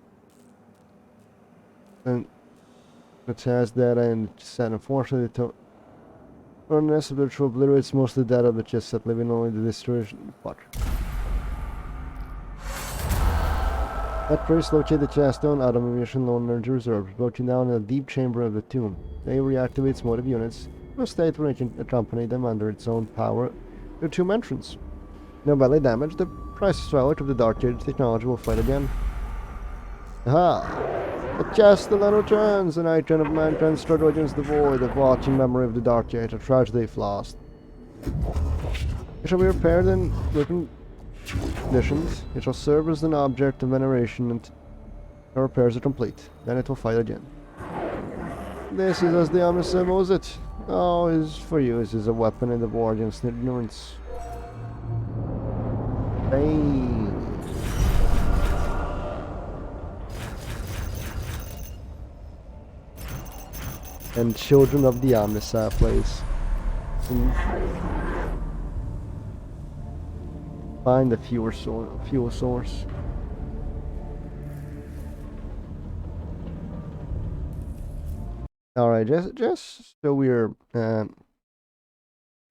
has data and set. Unfortunately, the unless the virtual obliterates most of the data of the chess set, leaving only the destruction. Fuck. At first, locate the chest stone out of ammunition, low energy reserves, broken down in a deep chamber of the tomb. They reactivates motive units. A state where it can accompany them under its own power. The tomb entrance. No belly damage, the priceless relic of the Dark Age technology will fight again. Aha! The chest the land returns, an icon of mankind's struggle against the void, a watching memory of the Dark Age, a tragedy lost. It shall be repaired in working conditions. It shall serve as an object of veneration until repairs are complete. Then it will fight again. This is as the Omnis symbols it. Oh, is for you. This is a weapon in the war against ignorance. Bane. And Children of the Omnissa place. Find the fuel source. All right, just so we're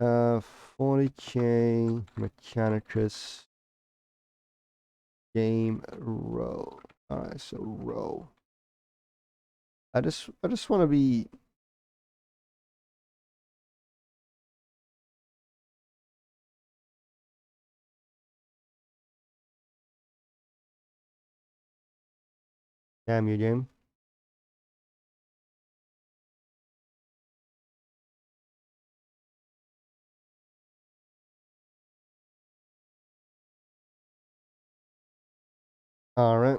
40k Mechanicus game row. All right, so row. I just want to be. Damn you, game. All right.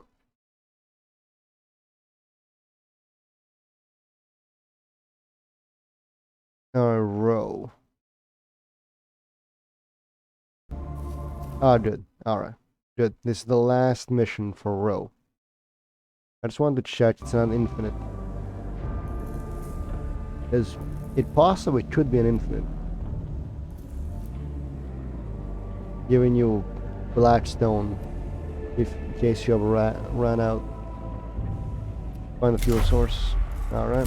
Row. Ah, good. All right. Good. This is the last mission for row. I just wanted to check it's not infinite. Because it possibly could be an infinite. Giving you Blackstone in case you ever ran out. Find the fuel source. Alright.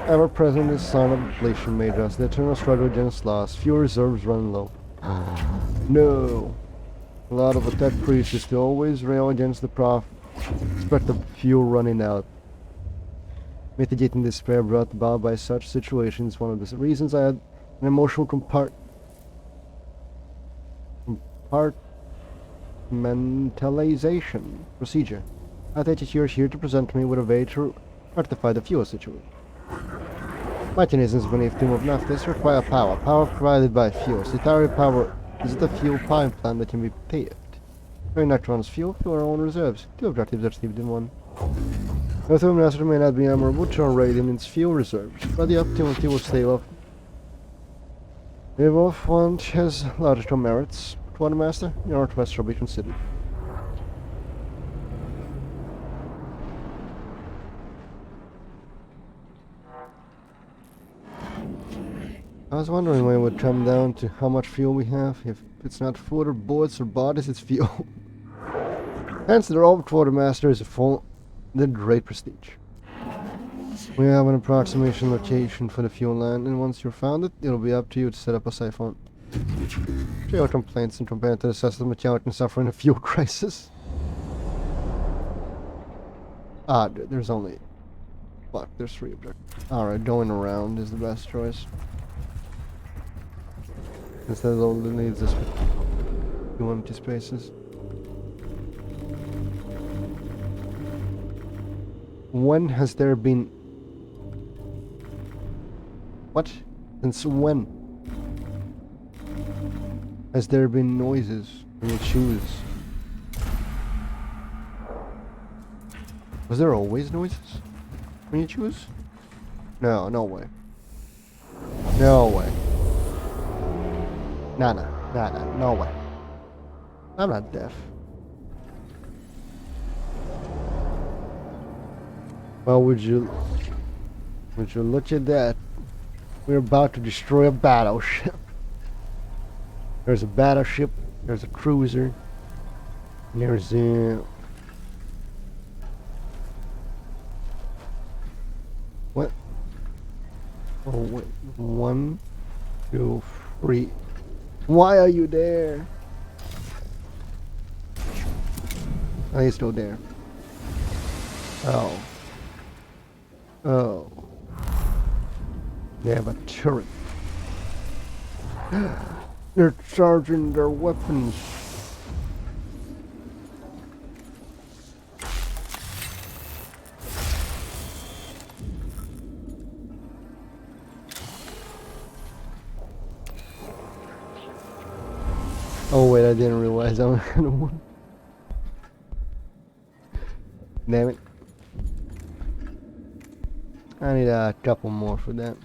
Ever present is sign of depletion made us. The eternal struggle against loss. Fuel reserves run low. No. A lot of attack priests is to always rail against the prospect of fuel running out. Mitigating despair brought about by such situations, one of the reasons I had an emotional compartmentalization procedure. I take it you're here to present me with a way to rectify the fuel situation. Mechanisms beneath Tomb of Neftis require power. Power provided by fuel. Citari power is the fuel pipeline that can be paved. Very not runs fuel our own reserves. 2 objectives are received in one. The Tomb Master may not be memorable to already in its fuel reserves, but the opportunity will stay off. If off one has logical merits, Quartermaster, your request shall be considered. I was wondering when it would come down to how much fuel we have. If it's not food or bullets or bodies, it's fuel. Hence, the role of Quartermaster is a full the great prestige. We have an approximation location for the fuel line, and once you've found it, it'll be up to you to set up a siphon. Share complaints and compare to the success of Mechanicus suffering a fuel crisis. Ah, there's only... Fuck, there's 3 objectives. Alright, going around is the best choice. Instead of only leaves us with 2 empty spaces. When has there been... What? Since when has there been noises when you choose? Was there always noises when you choose? No, no way. No way. Nah, no way. I'm not deaf. Well, would you look at that? We're about to destroy a battleship. There's a battleship, there's a cruiser, and there's a... What? Oh, wait. 1, 2, 3. Why are you there? Oh, he's still there. Oh. Oh. They have a turret. They're charging their weapons. Oh wait, I didn't realize I was gonna win. Damn it. I need a couple more for that.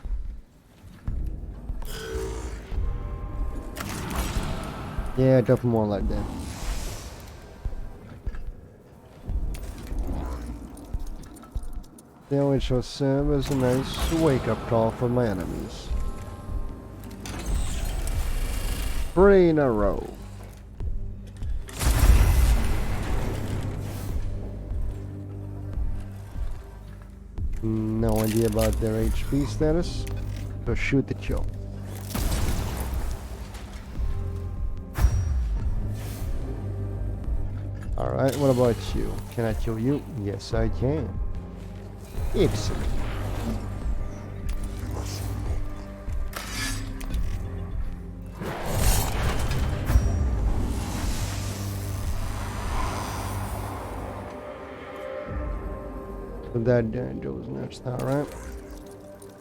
Yeah, a couple more like that. They only shall serve as a nice wake-up call for my enemies. 3 in a row. No idea about their HP status, so shoot the kill. Alright, what about you? Can I kill you? Yes, I can. Excellent. So that goes next, alright.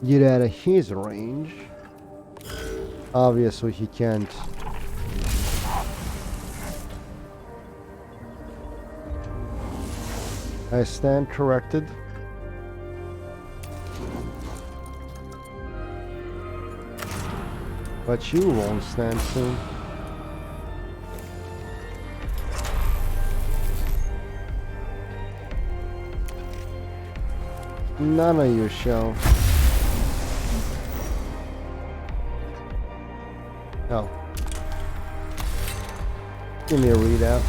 Get out of his range. Obviously he can't. I stand corrected. But you won't stand soon. None of you shall. Oh. Give me a readout.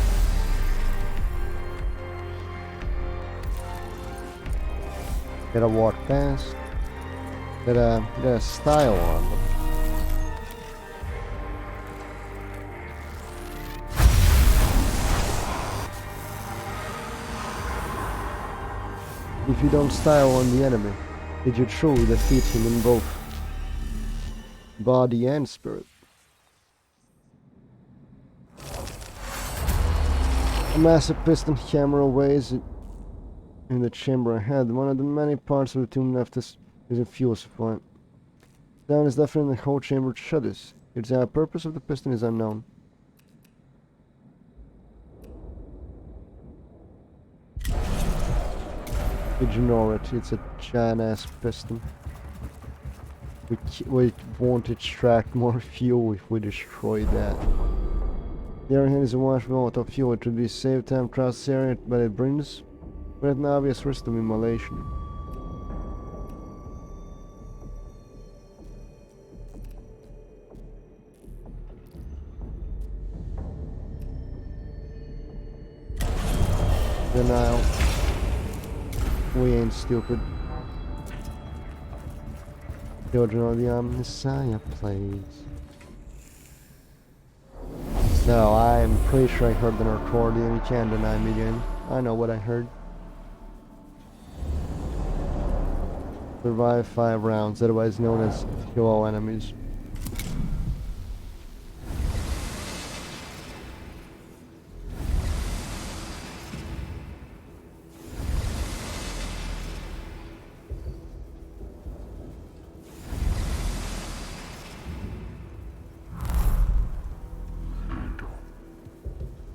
Gotta walk fast. Gotta style on them. If you don't style on the enemy, did you truly defeat him in both body and spirit? A massive piston hammer awaits in the chamber ahead. One of the many parts of the tomb left is a fuel supply. Sound is definitely in the whole chamber shudders. The exact purpose of the piston is unknown. Ignore it, it's a giant-ass piston. We won't extract more fuel if we destroy that. The other hand is a wash vault of fuel. It would be save time across this area, but it brings with an obvious risk of immolation. Denial. We ain't stupid. Children of the Messiah, please. No, I'm pretty sure I heard the accordion. You can't deny me again. I know what I heard. Survive 5 rounds, otherwise known as kill all enemies.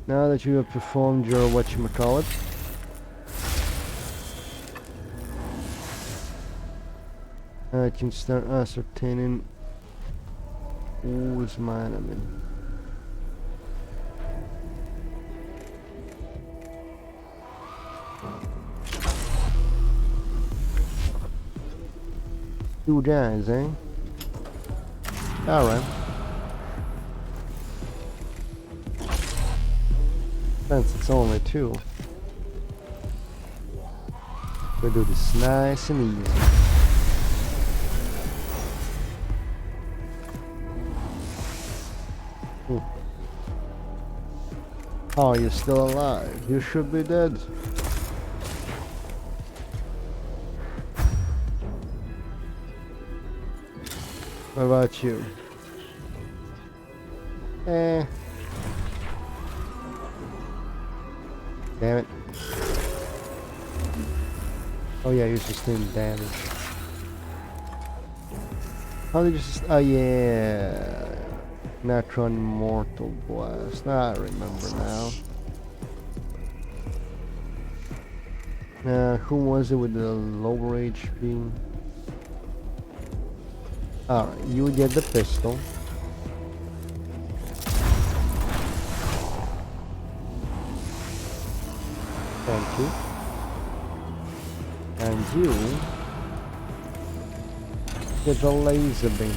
Now that you have performed your whatchamacallit, I can start ascertaining who is my enemy. Two guys, eh? Alright. Since it's only 2, we'll do this nice and easy. Oh, you're still alive. You should be dead. What about you? Damn it. Oh yeah, you're sustained damage. How did you oh yeah. Natural Immortal Blast. I remember now. Who was it with the lower HP? Alright, you get the pistol. Thank you. And you get the laser beam.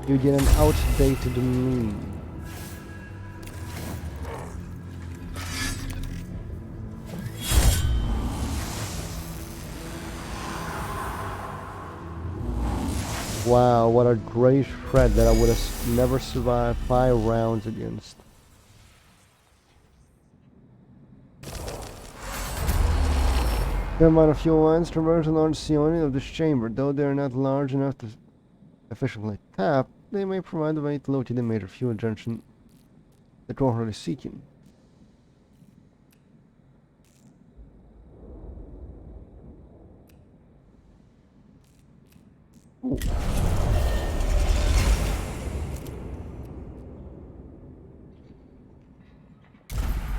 You get an outdated meme. Wow, what a great threat that I would have never survived 5 rounds against. The amount of fuel lines traverse a large ceiling of this chamber. Though they are not large enough to efficiently tap, they may provide a way to locate the major fuel junction that we're already seeking. Ooh.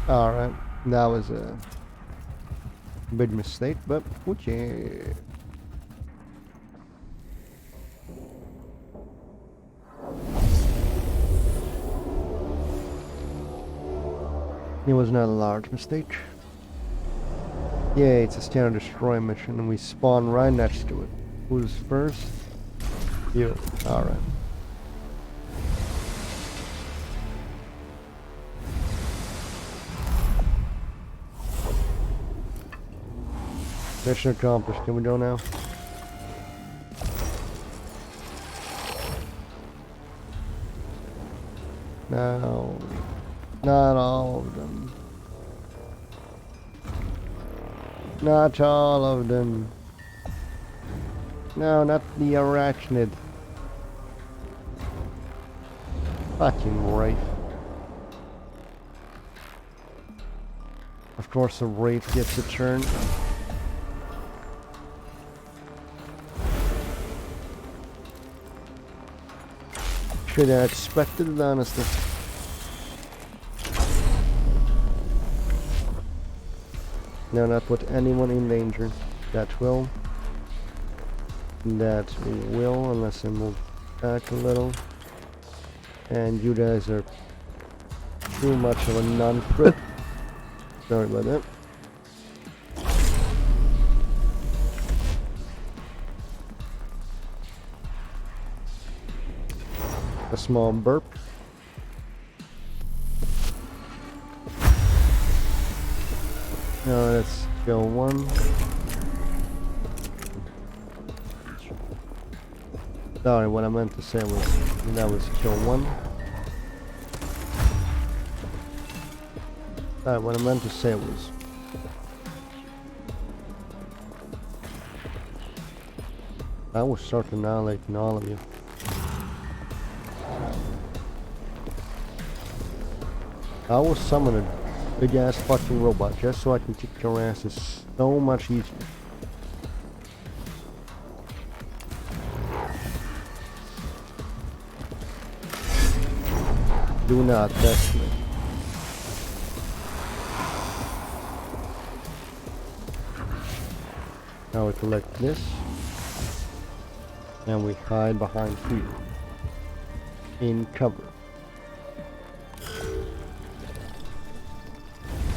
Alright, that was a big mistake, but okay. It was not a large mistake. Yeah, it's a standard destroy mission and we spawn right next to it. Who's first? You. Alright. Mission accomplished. Can we go now? No. Not all of them. Not all of them. No, not the arachnid. Fucking Wraith. Of course, the Wraith gets a turn. Should have expected it, honestly. No, not put anyone in danger. That will. That will, unless I move back a little. And you guys are too much of a non-threat. Sorry about that. A small burp. Now let's kill one. Sorry, what I meant to say was that was kill one. Sorry, what I meant to say was I will start annihilating all of you. I will summon a big ass fucking robot just so I can kick your asses so much easier. Do not test me. Now we collect this. And we hide behind here. In cover.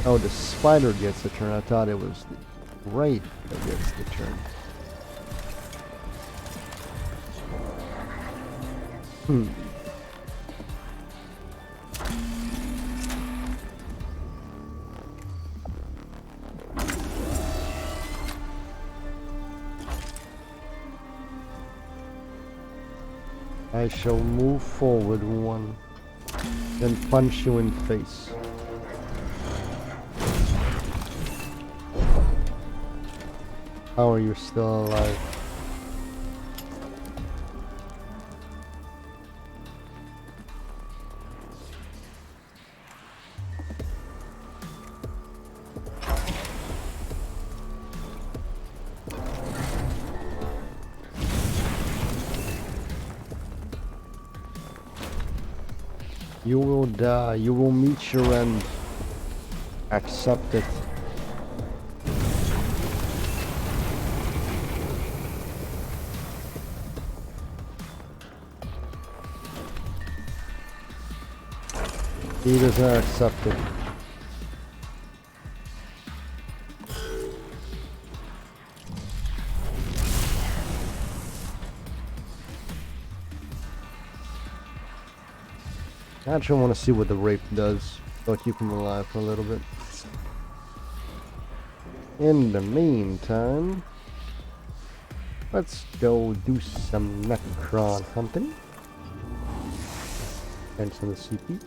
Oh, the spider gets the turn. I thought it was the wraith that gets the turn. I shall move forward one, then punch you in the face. How are you still alive? You will die. You will meet your end. Accept it. He does not accept it. I actually want to see what the rape does, so keep him alive for a little bit. In the meantime, let's go do some Necron hunting. Cancel the CP.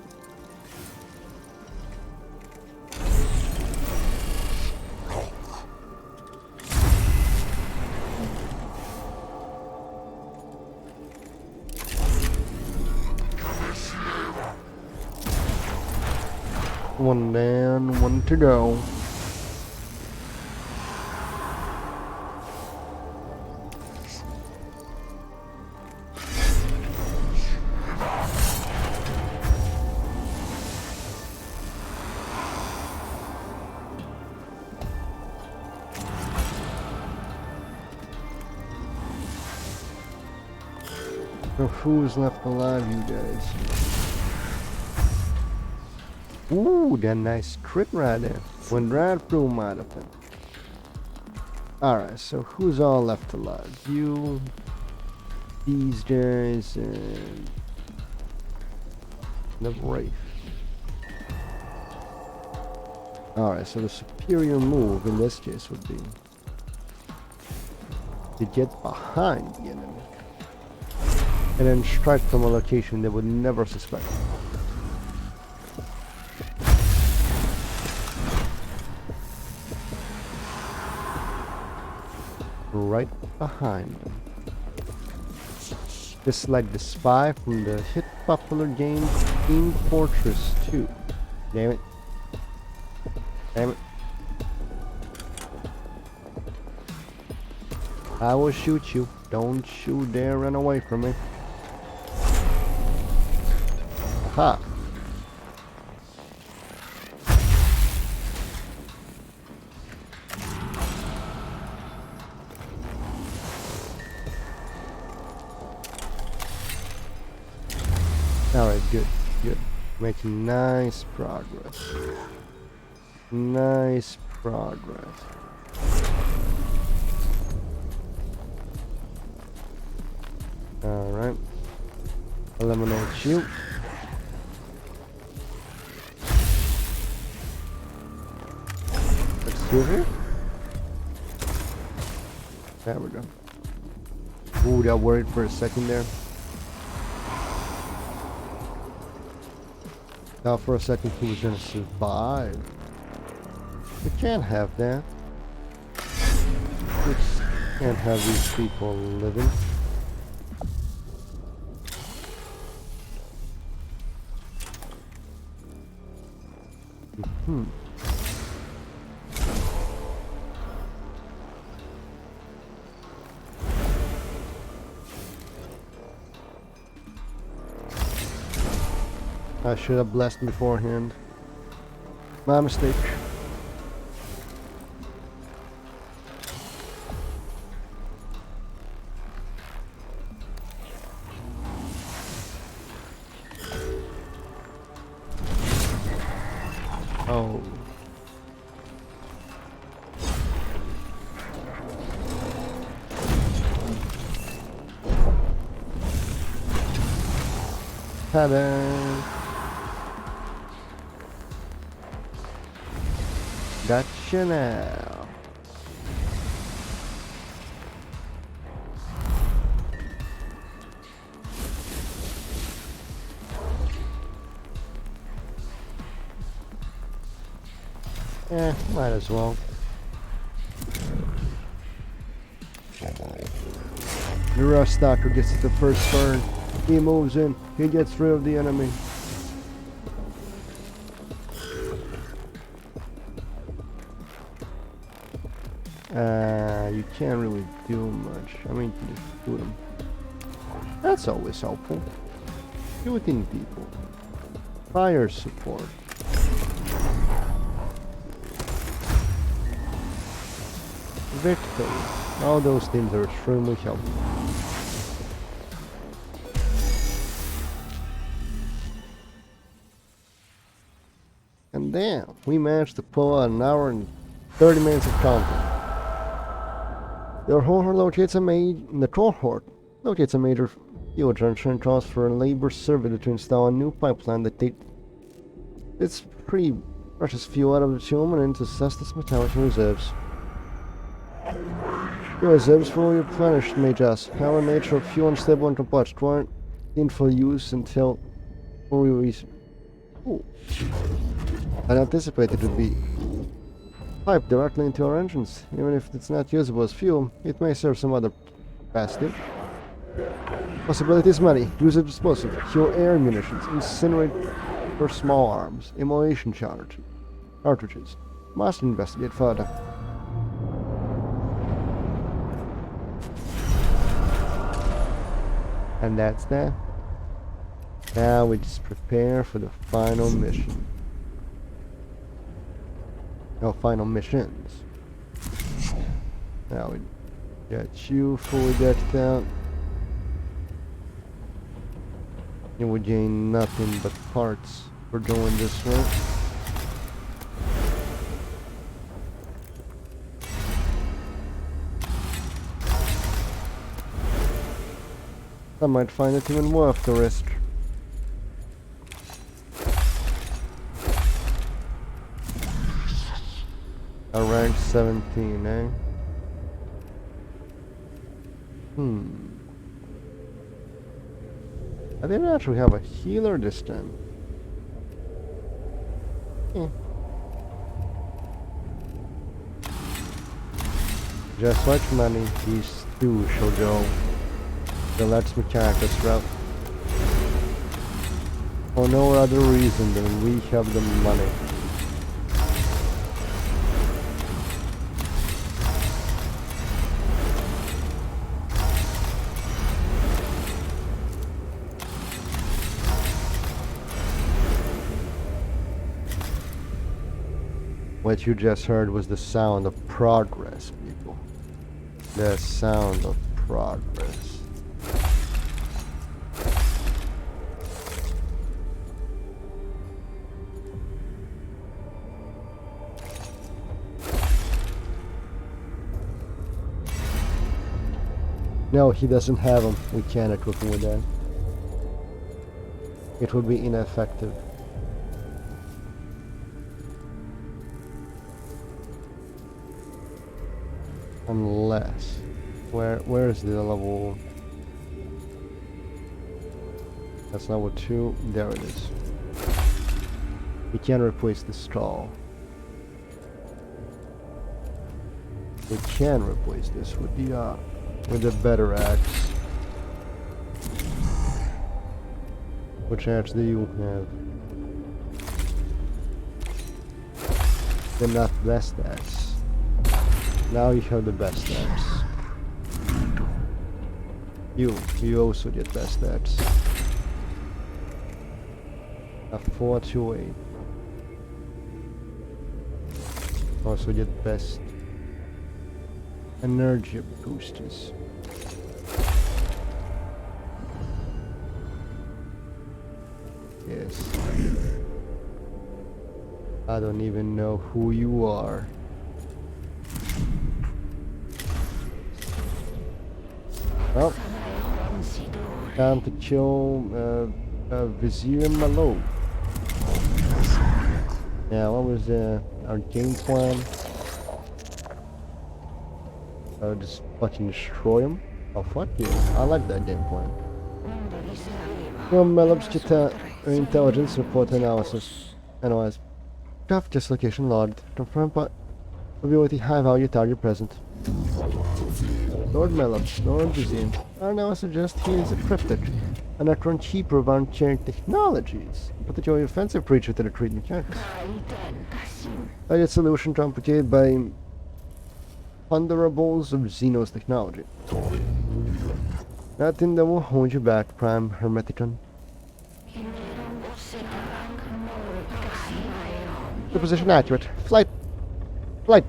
One down, one to go. So who's left alive, you guys? Ooh, that nice crit right there. Went right through my defense. Alright, so who's all left alive? You, these guys, and the Wraith. Alright, so the superior move in this case would be to get behind the enemy and then strike from a location they would never suspect. Right behind them. Just like the spy from the hit popular game Team Fortress 2. Damn it. Damn it. I will shoot you. Don't you dare run away from me. Ha! Alright, good, good. Making nice progress. Nice progress. Alright. Eliminate you. Excuse me? There we go. Ooh, got worried for a second there. Thought for a second he was gonna survive. We can't have that. We just can't have these people living. I should have blessed beforehand. My mistake. Oh. Ta-da! Gotcha now. Might as well. The Rush Stalker gets the first burn. He moves in. He gets rid of the enemy. You can't really do much. I mean, you just do them. That's always helpful. Shooting people. Fire support. Victory. All those things are extremely helpful. And damn, we managed to pull out an hour and 30 minutes of content. The cohort locates a major fuel junction and calls for a labor survey to install a new pipeline that it's pretty precious fuel out of the human and to assess its metallic reserves. Your reserves fully replenished, Majas. However, nature of fuel unstable and complex, quarantined for use until release. Ooh. I anticipated it would be piped directly into our engines. Even if it's not usable as fuel, it may serve some other capacity. Possibilities many. Use it explosive. Fuel air munitions. Incinerate for small arms. Immolation cartridges. Must investigate further. And that's that. Now we just prepare for the final mission. No, final missions. Now we got you fully decked out. You would gain nothing but parts for doing this way. I might find it even worth the risk. A rank 17, eh? I didn't actually have a healer this time. Just like money, these two shall go the Let's Mechanicus route. For no other reason than we have the money. What you just heard was the sound of progress, people. The sound of progress. No, he doesn't have them. We can't equip him with that. It would be ineffective. Unless... Where is the level? That's level 2. There it is. We can replace the stall. We can replace this with the better axe. Which axe do you have? The not best axe. Now you have the best axe. You also get best axe. A 428. Also get best energy boosters. Yes. I don't even know who you are. Well, time to kill Vizier Malo. Yeah, what was our game plan? Just fucking destroy him? Oh fuck yeah, I like that game plan. From Melob's intelligence report analysis. Analyze. Draft dislocation logged. Confirmed but ability high value target present. Lord Melob, Lord Vizier. Our analysis suggests he is a cryptic, a Necron keeper of unchanged technologies, a particularly offensive creature to the treatment Mechanicus. Target solution trumpeted by ponderables of Xenos technology. Nothing that will hold you back, Prime Hermeticon. The position accurate. Flight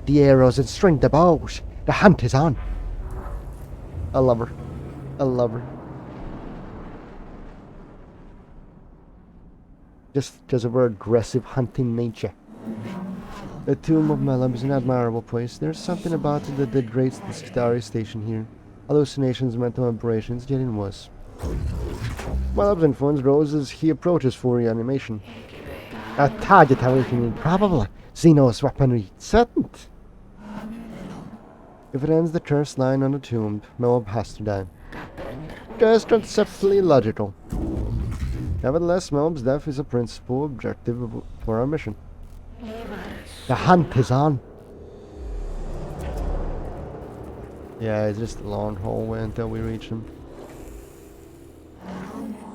the arrows and string the bows. The hunt is on. I love her. I love her. Just because of her aggressive hunting nature. The tomb of Melam is an admirable place. There's something about it that degrades the Skitari station here. Hallucinations, mental aberrations, getting worse. Melab's influence grows as he approaches for reanimation. A target awakening improbable. Xenos weaponry certain. If it ends the curse line on the tomb, Melab has to die. Just conceptually logical. Nevertheless, Melab's death is a principal objective for our mission. The hunt is on. Yeah, it's just a long hallway until we reach him.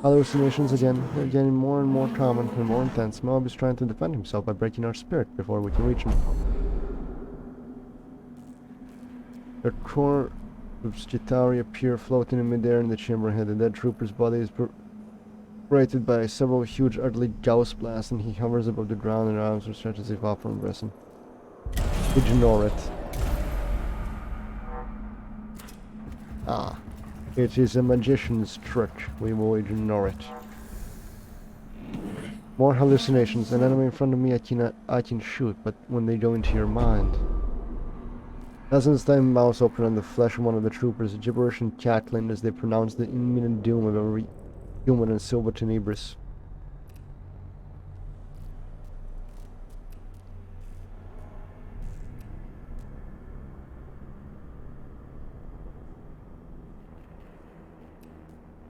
Hallucinations again. They're getting more and more common and more intense. Melab is trying to defend himself by breaking our spirit before we can reach him. The core of Skitari appear floating in midair in the chamber ahead. The dead trooper's body is separated by several huge ugly gauss blasts, and he hovers above the ground and arms are stretched as if off from embrace him. Ignore it. Ah. It is a magician's trick. We will ignore it. More hallucinations. An enemy in front of me I can shoot, but when they go into your mind... Dozens time mouths open on the flesh of one of the troopers, gibberish and cackling as they pronounce the imminent doom of every human in Silver Tenebris.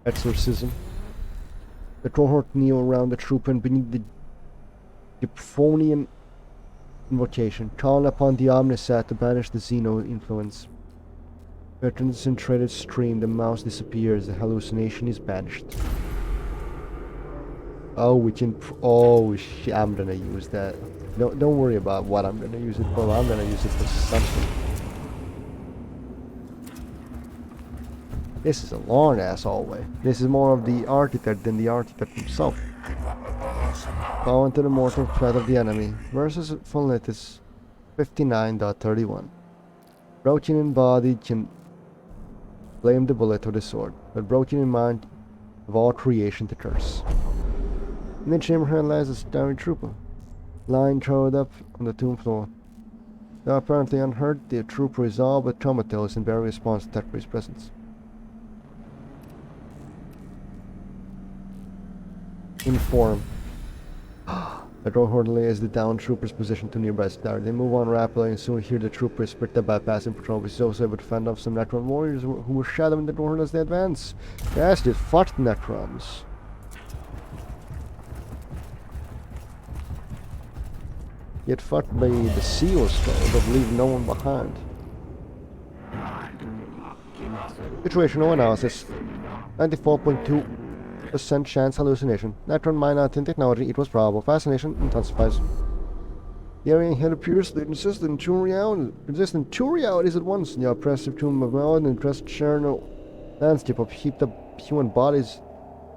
Exorcism. The cohort kneel around the trooper and beneath the Gyphonian invocation, calling upon the Omnisat to banish the Xeno influence. A concentrated stream, the mouse disappears, the hallucination is banished. Oh, we can. Oh, shit, I'm gonna use that. Don't worry about what I'm gonna use it for. I'm gonna use it for something. This is a long ass hallway. This is more of the architect than the architect himself. Fall into the mortal threat of the enemy versus Fulnitus. 59.31. Broken in body can blame the bullet or the sword, but broken in mind of all creation the curse. In the chamber hand lies a staring trooper, lying curled up on the tomb floor. Though apparently unhurt, the trooper is all but comatose and barely responds to Thackeray's presence. Inform. The door orderly as the downed troopers positioned to nearby star. They move on rapidly and soon hear the troopers split the bypassing patrol, which is also able to fend off some Necron warriors who were shadowing the door as they advance. Yes, they fought Necrons. Yet fought by the Seal Skull, but leave no one behind. Situational analysis. 94.2% chance hallucination. Necron mind-altering technology equals probable. Fascination intensifies. The alien head appears to exist in two realities at once. The oppressive tomb of Melon and dressed Cherno landscape of heaped up human bodies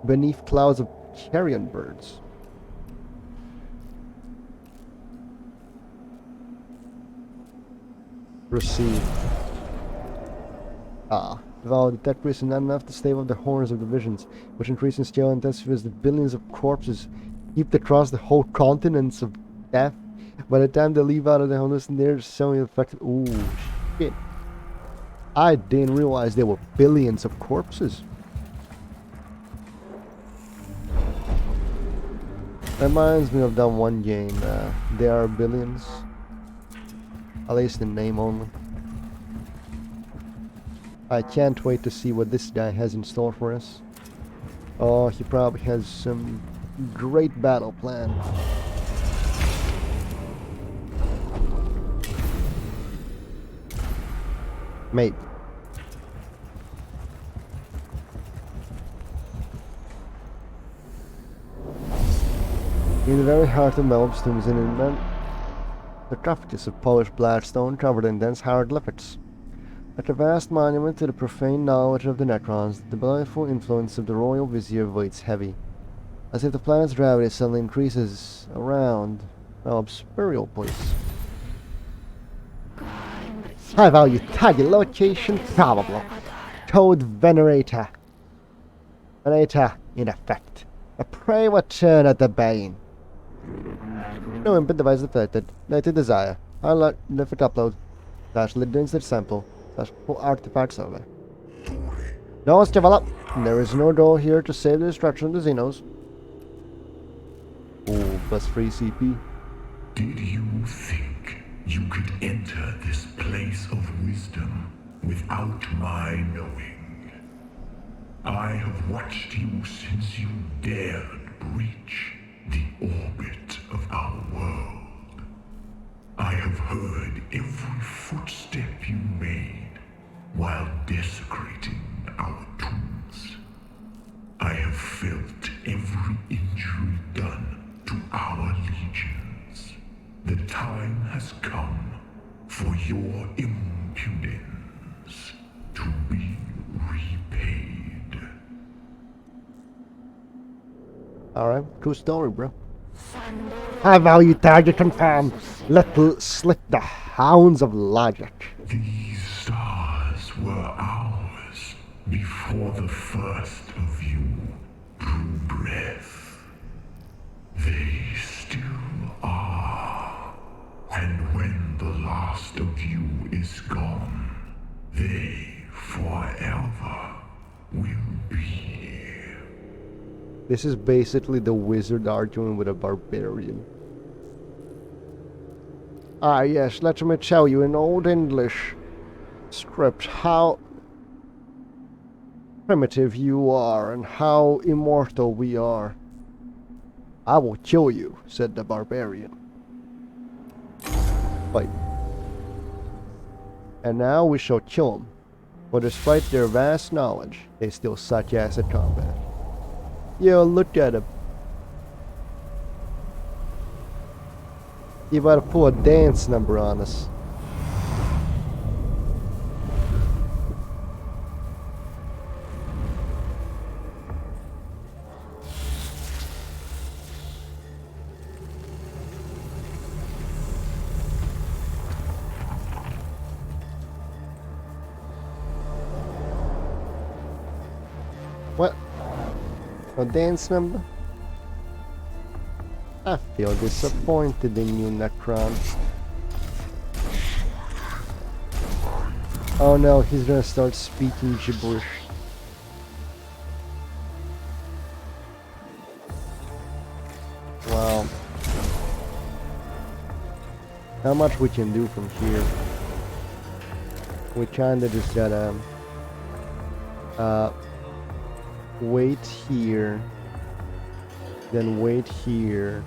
beneath clouds of carrion birds. Proceed. Devour the tech is not enough to stave off the horrors of the visions, which increase in scale and intensifies the billions of corpses heaped across the whole continents of death. By the time they leave out of the hallucination, they're so infected. Ooh, shit. I didn't realize there were billions of corpses. Reminds me of that one game, There Are Billions. At least in name only. I can't wait to see what this guy has in store for us. Oh, he probably has some great battle plan. Mate. In the very heart of Melb's tomb is an immense sarcophagus of polished black stone covered in dense hieroglyphics. Like a vast monument to the profane knowledge of the Necrons, the baleful influence of the royal vizier weighs heavy, as if the planet's gravity suddenly increases around Melb's burial place. High value target location probable. Toad Venerator. Venerator in effect. A prey will turn at the bane. No input device affected. Native desire. Unlock different upload. / lid insert sample. / pull artifacts over. Doors develop. There is no door here to save the destruction of the Xenos. Ooh, +3 CP. Did you think you could enter this place of wisdom without my knowing? I have watched you since you dared breach the orbit of our world. I have heard every footstep you made while desecrating our tools. I have felt every injury done to our legions. The time has come for your impudence to be repaid. Alright, cool story, bro. High value target confirmed. Let's slit the hounds of logic. These stars were ours before the first of you drew breath. They still are. And when the last of you is gone, they forever will be here. This is basically the wizard arguing with a barbarian. Ah yes, let me tell you in Old English script how primitive you are and how immortal we are. I will kill you, said the barbarian. Fight. And now we shall kill them, for despite their vast knowledge, they still suck ass at combat. Yo, look at him. You about to pull a dance number on us. A dance number? I feel disappointed in you, Necron. Oh no, he's gonna start speaking gibberish. Wow. How much we can do from here? We kinda just gotta wait here, then wait here,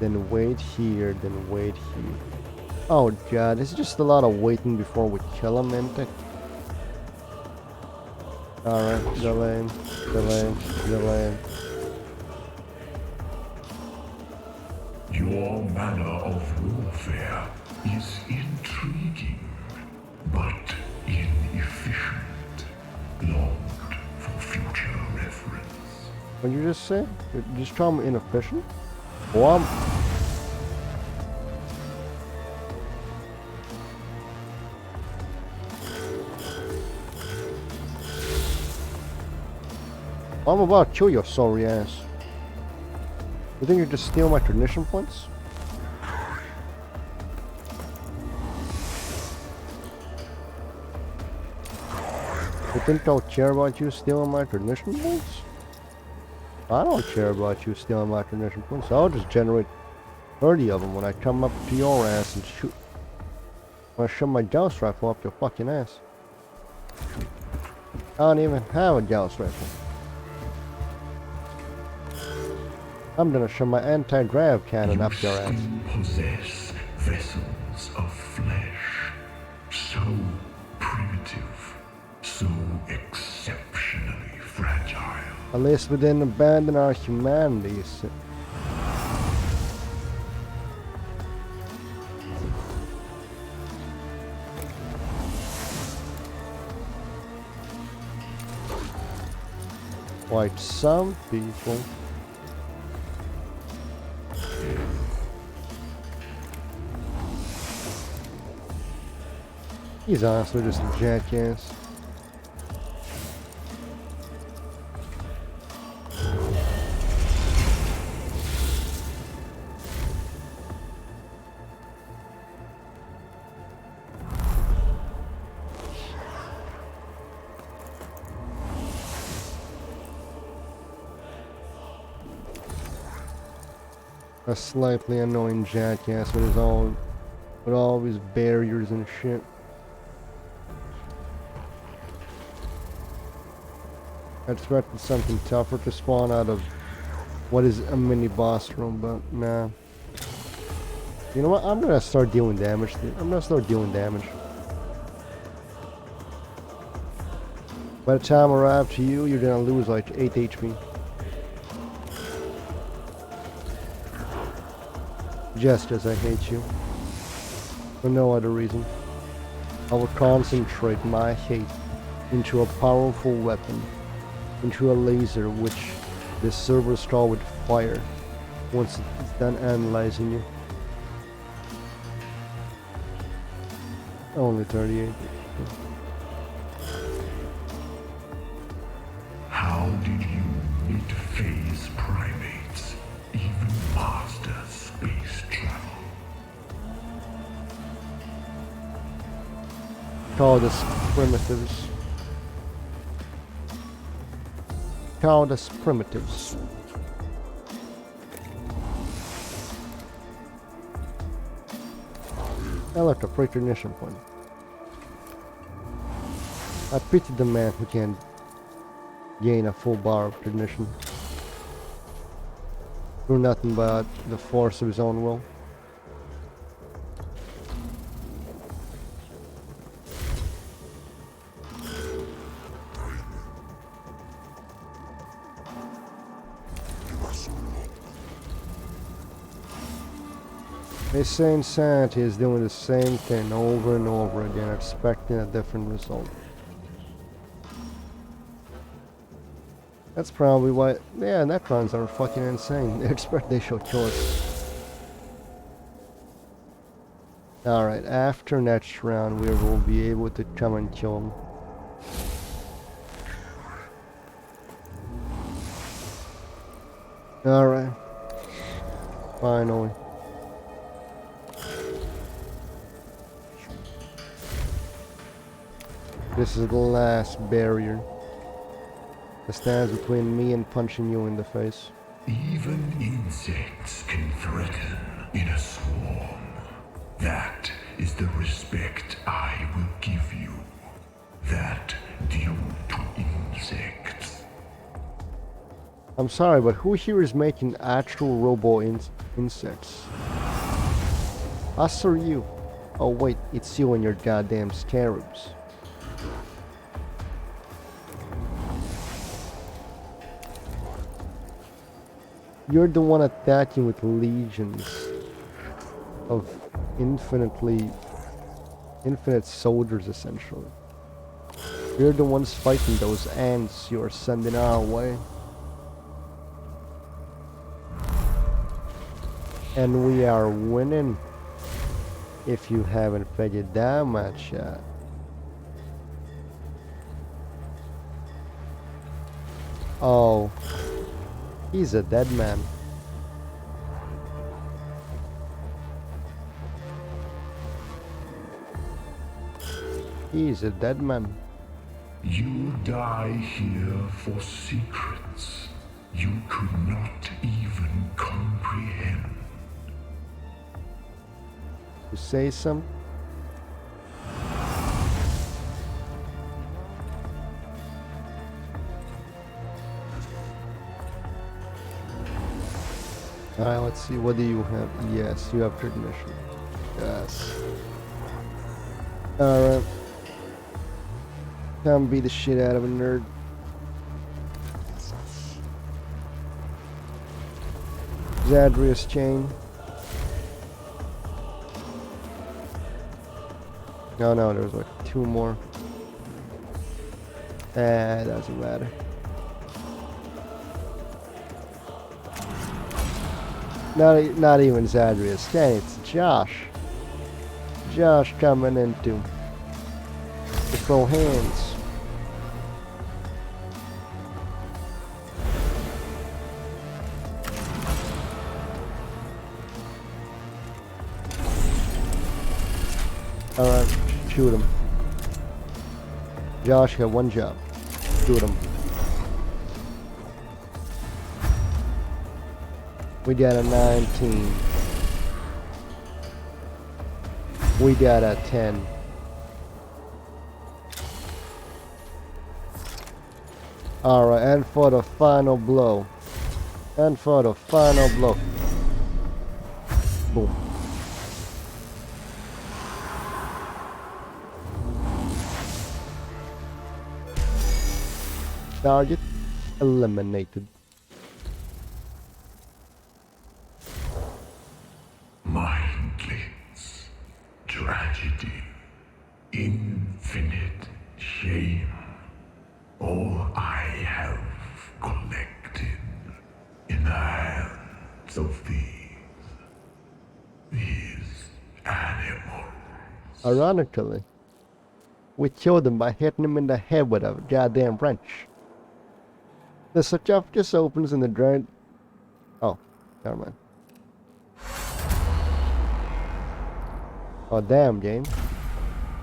then wait here, then wait here. Oh god, it's just a lot of waiting before we kill him, isn't it? Alright, delay, delay, delay. Your manner of warfare is intriguing, but inefficient. Longed for future reference. What did you just say? You just call me inefficient? Well, I'm about to kill your sorry ass. You think you just steal my tradition points? You think I'll care about you stealing my tradition points? I don't care about you stealing my tradition points. I'll just generate 30 of them when I come up to your ass and shoot. When I shove my gauss rifle up your fucking ass. I don't even have a gauss rifle. I'm gonna shove my anti-grav cannon up your ass. You possess vessels of flesh, so primitive, so exceptionally fragile. At least we didn't abandon our humanity, you see. Like some people. He's honestly just a jackass. A slightly annoying jackass with all his barriers and shit. I expected something tougher to spawn out of what is a mini boss room, but nah. You know what? I'm gonna start dealing damage. I'm gonna start dealing damage. By the time I arrive to you, you're gonna lose like 8 HP. Just as I hate you. For no other reason. I will concentrate my hate into a powerful weapon. Into a laser which the server star would fire once it's done analyzing you. Only 38. How did you mid-phase primates even master space travel? Call this primitives. Call us primitives. I like a recognition point. I pity the man who can gain a full bar of cognition through nothing but the force of his own will. They say insanity is doing the same thing over and over again, expecting a different result. That's probably why, yeah, Necrons are fucking insane. They expect they show choice. Alright, after next round we will be able to come and kill them. Alright. Finally. This is the last barrier that stands between me and punching you in the face. Even insects can threaten in a swarm. That is the respect I will give you. That due to insects. I'm sorry, but who here is making actual insects? Us or you? Oh wait, it's you and your goddamn scarabs. You're the one attacking with legions of infinite soldiers, essentially. You're the ones fighting those ants you're sending our way. And we are winning, if you haven't figured that much yet. Oh, he's a dead man. He's a dead man. You die here for secrets you could not even comprehend. You say some? Alright, let's see, what do you have? Yes, you have tradition. Yes. Alright. Come beat the shit out of a nerd. Zadrius chain. No, there's like 2 more. Doesn't matter. Not even Zadrius. Dang, it's Josh. Josh coming into the full hands. Alright, shoot him. Josh got 1 job. Shoot him. We got a 19. We got a 10. Alright, and for the final blow. And for the final blow. Boom. Target eliminated. Mindless tragedy, infinite shame. All I have collected in the hands of these animals. Ironically, we killed him by hitting him in the head with a goddamn wrench. The sarcophagus opens and the giant... Oh, never mind. Oh, damn, game.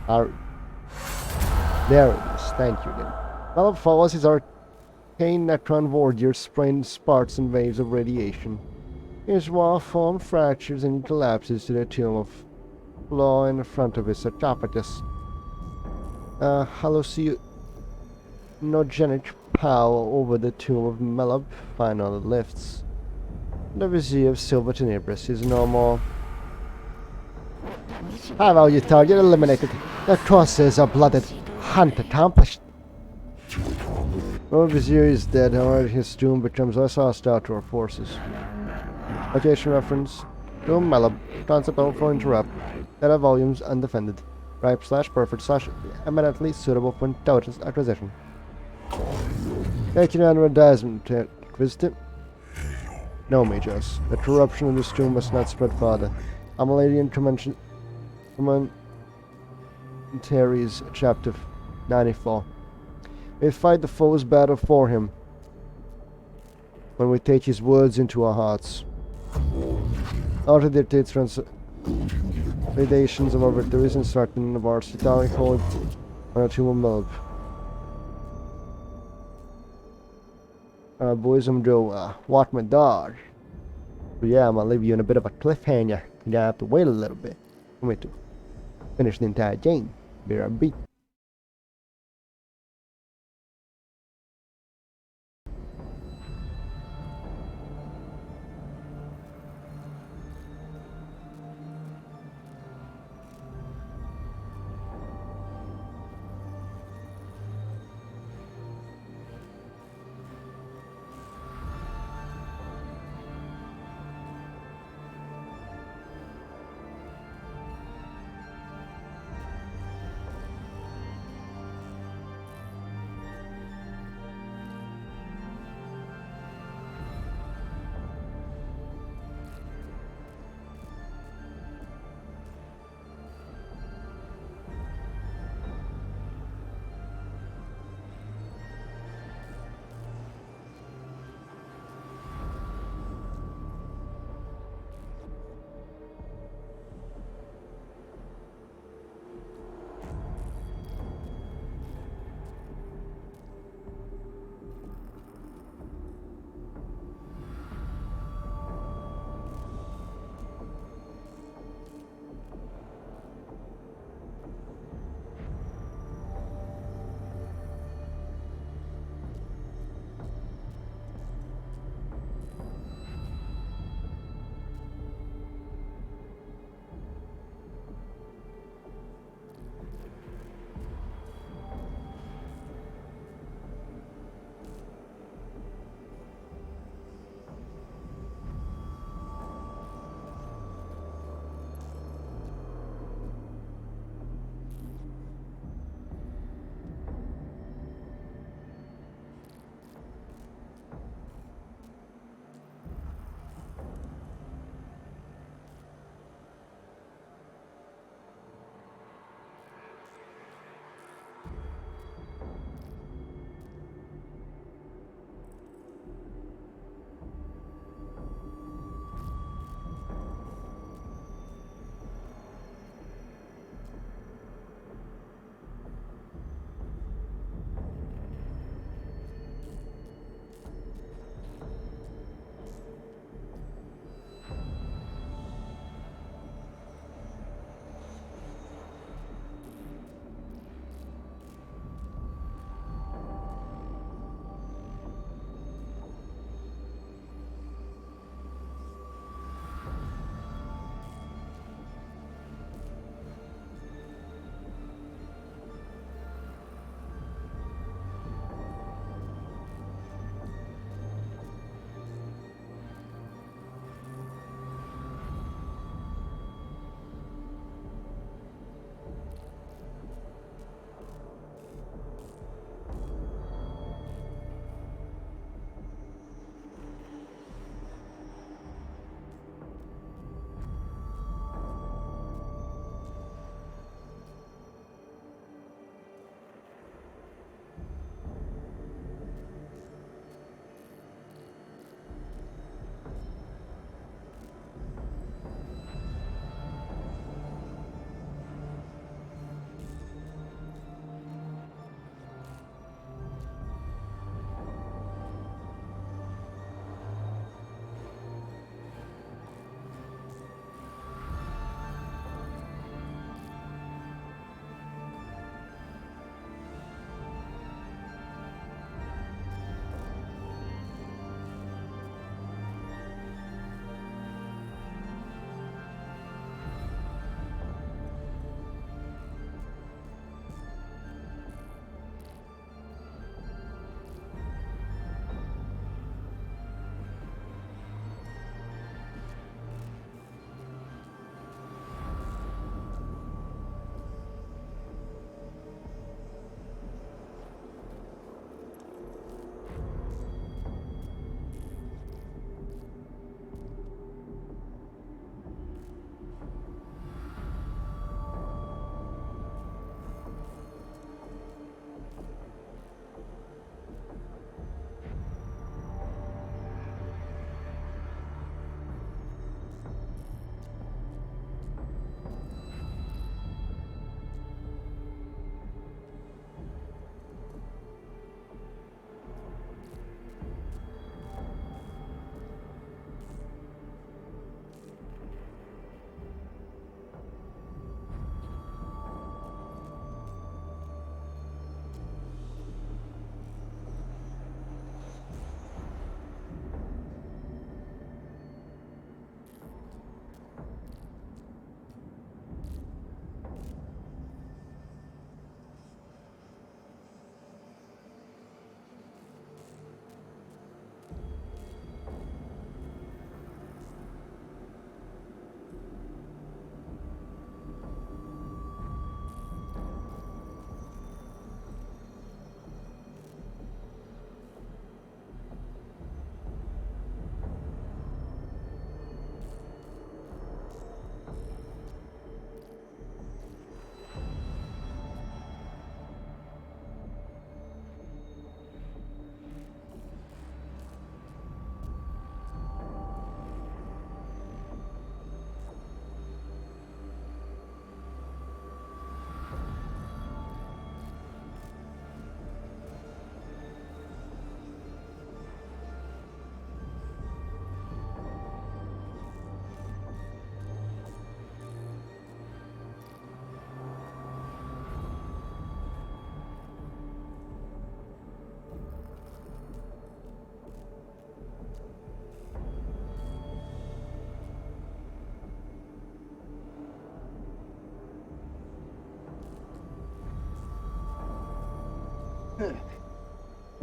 There it is. Thank you, game. Malab follows his arcane Necron Warrior spraying sparks and waves of radiation. His wall form fractures and he collapses to the tomb of Flaw in front of his sarcophagus. Hallucinogenic power over the tomb of Melab finally lifts. The Vizier of Silver Tenebris is no more. Hello, you target eliminated. The crosses are blooded. Hunt accomplished. Well, Vizier is dead, however, his tomb becomes less hostile to our forces. Location reference: Tomb Melab. Concept for interrupt. Data volumes undefended. Ripe/perfect/ eminently suitable for intelligence acquisition. Taking on advertisement, Visitor. No, Magus. The corruption of this tomb must not spread farther. Amaladian Commentaries, Chapter 94. We fight the foe's battle for him. when we take his words into our hearts. After the translations of our victories and certain of our Sitari hold on a tomb of bosom Joe, walk my dog. But yeah, I'm gonna leave you in a bit of a cliffhanger. You gotta have to wait a little bit for me to finish the entire game. Be right back.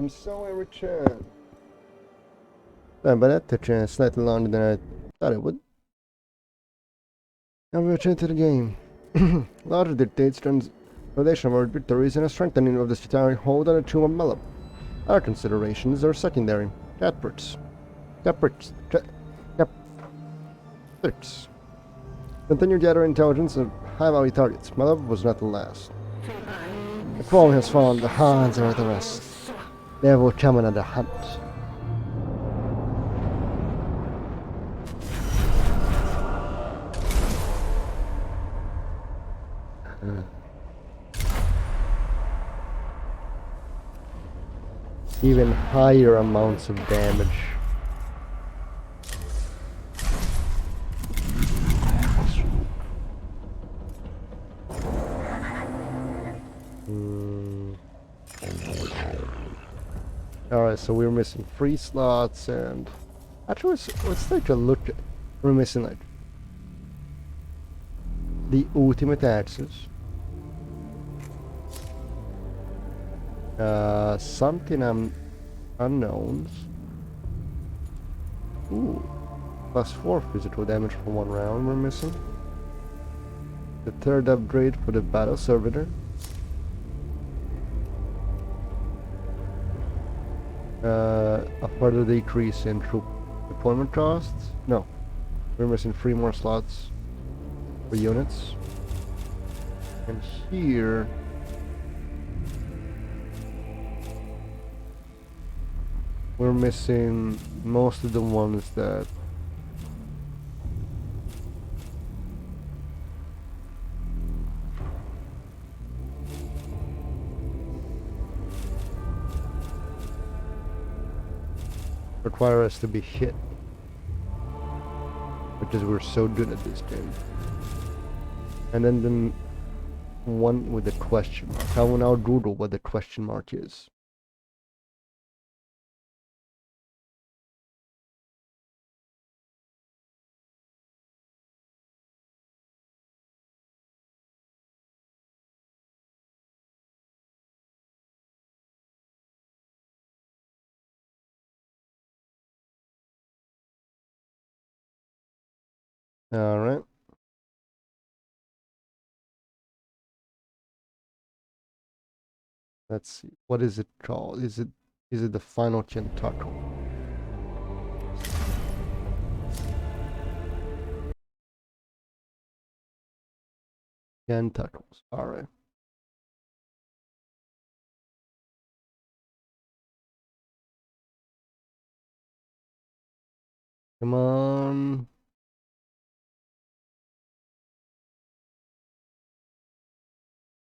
And so I return. But that took slightly longer than I thought it would. Now we return to the game. Larger dictates foundation of our victories and a strengthening of the strategic hold on the tomb of Melop. Other considerations are secondary. Catbirds. Continue gathering intelligence of high-value targets. Melop was not the last. The quality has fallen, the Hans are the rest. They will come another hunt. Even higher amounts of damage. Alright, so we're missing 3 slots and... Actually, let's take a look at... We're missing like... the ultimate axes. Something unknowns. Ooh. +4 physical damage for 1 round we're missing. The 3rd upgrade for the battle servitor. A further decrease in troop deployment costs. No. We're missing 3 more slots for units. And here... we're missing most of the ones that require us to be hit, because we're so good at this game. And then the one with the question mark. I will now Google what the question mark is. Alright. Let's see. What is it called? Is it the final tentacle? Tentacles. Alright. Come on.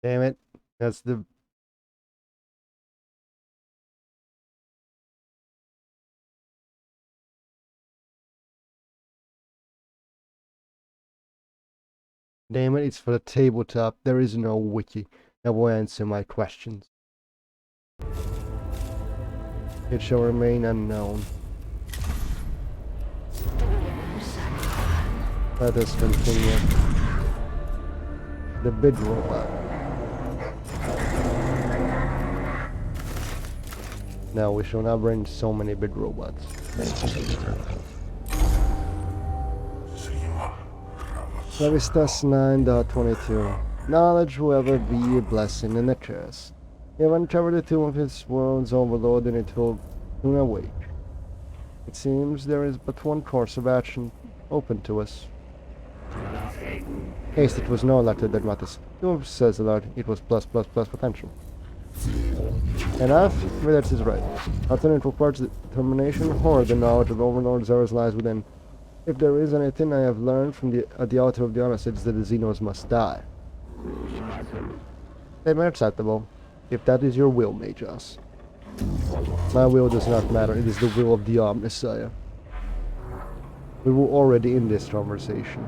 Damn it. That's the... Damn it, it's for the tabletop. There is no wiki that will answer my questions. It shall remain unknown. Let us continue. The big robot. Now we shall not bring so many big robots. Revistas 9.22. Knowledge will ever be a blessing and a curse. You have uncovered the tomb of his world's overlord and it will soon awake. It seems there is but one course of action open to us. Haste, it was no letter that matters. Tomb says a lot, it was plus potential. Enough? That is right. Alternate requires determination or the knowledge of overlord's errors lies within. If there is anything I have learned from the altar of the honest, it's that the Xenos must die. Statement acceptable. If that is your will, Magus. My will does not matter, it is the will of the Omnissiah. We were already in this conversation.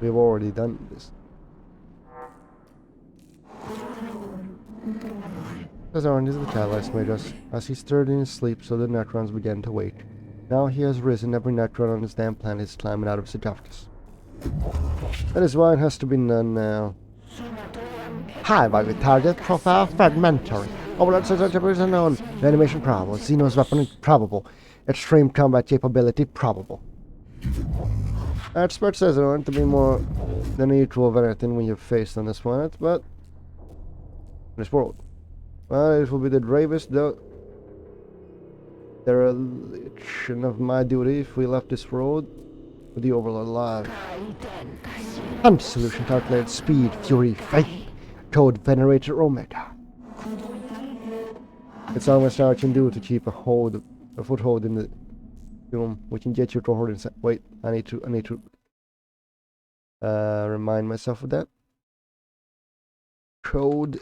We have already done this. Azaran is the catalyst, Magus. As he stirred in his sleep, so the Necrons began to wake. Now he has risen, every Necron on this damn planet is climbing out of sarcophagus. That is why it has to be done now. High value target profile fragmentary. Overlord says such is unknown. Animation probable. Xeno's weapon probable. Extreme combat capability probable. Expert says it aren't to be more than equal of anything we have faced on this planet, but this world. Well, it will be the bravest dereliction of my duty if we left this world with the Overlord alive. Hunt solution calculated speed, fury, faith. Code Venerator Omega. It's almost all I can do to keep a foothold in the tomb. We can get your cohort inside. Wait, I need to remind myself of that. Code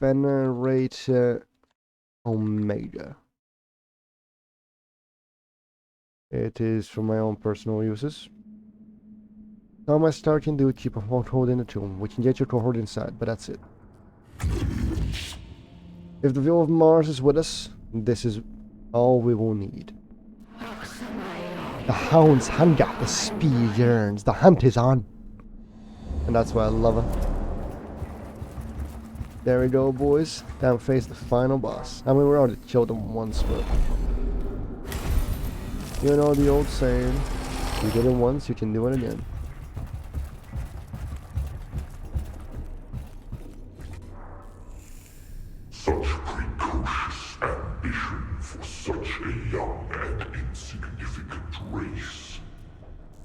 Venerator Omega. It is for my own personal uses. All my star can do is keep a foothold in the tomb. We can get your cohort inside, but that's it. If the view of Mars is with us, this is all we will need. The hound's hunger, the speed yearns, the hunt is on. And that's why I love her. There we go, boys. Time to face the final boss. I mean, we already killed him once, but... you know the old saying, you did it once, you can do it again. Such precocious ambition for such a young and insignificant race.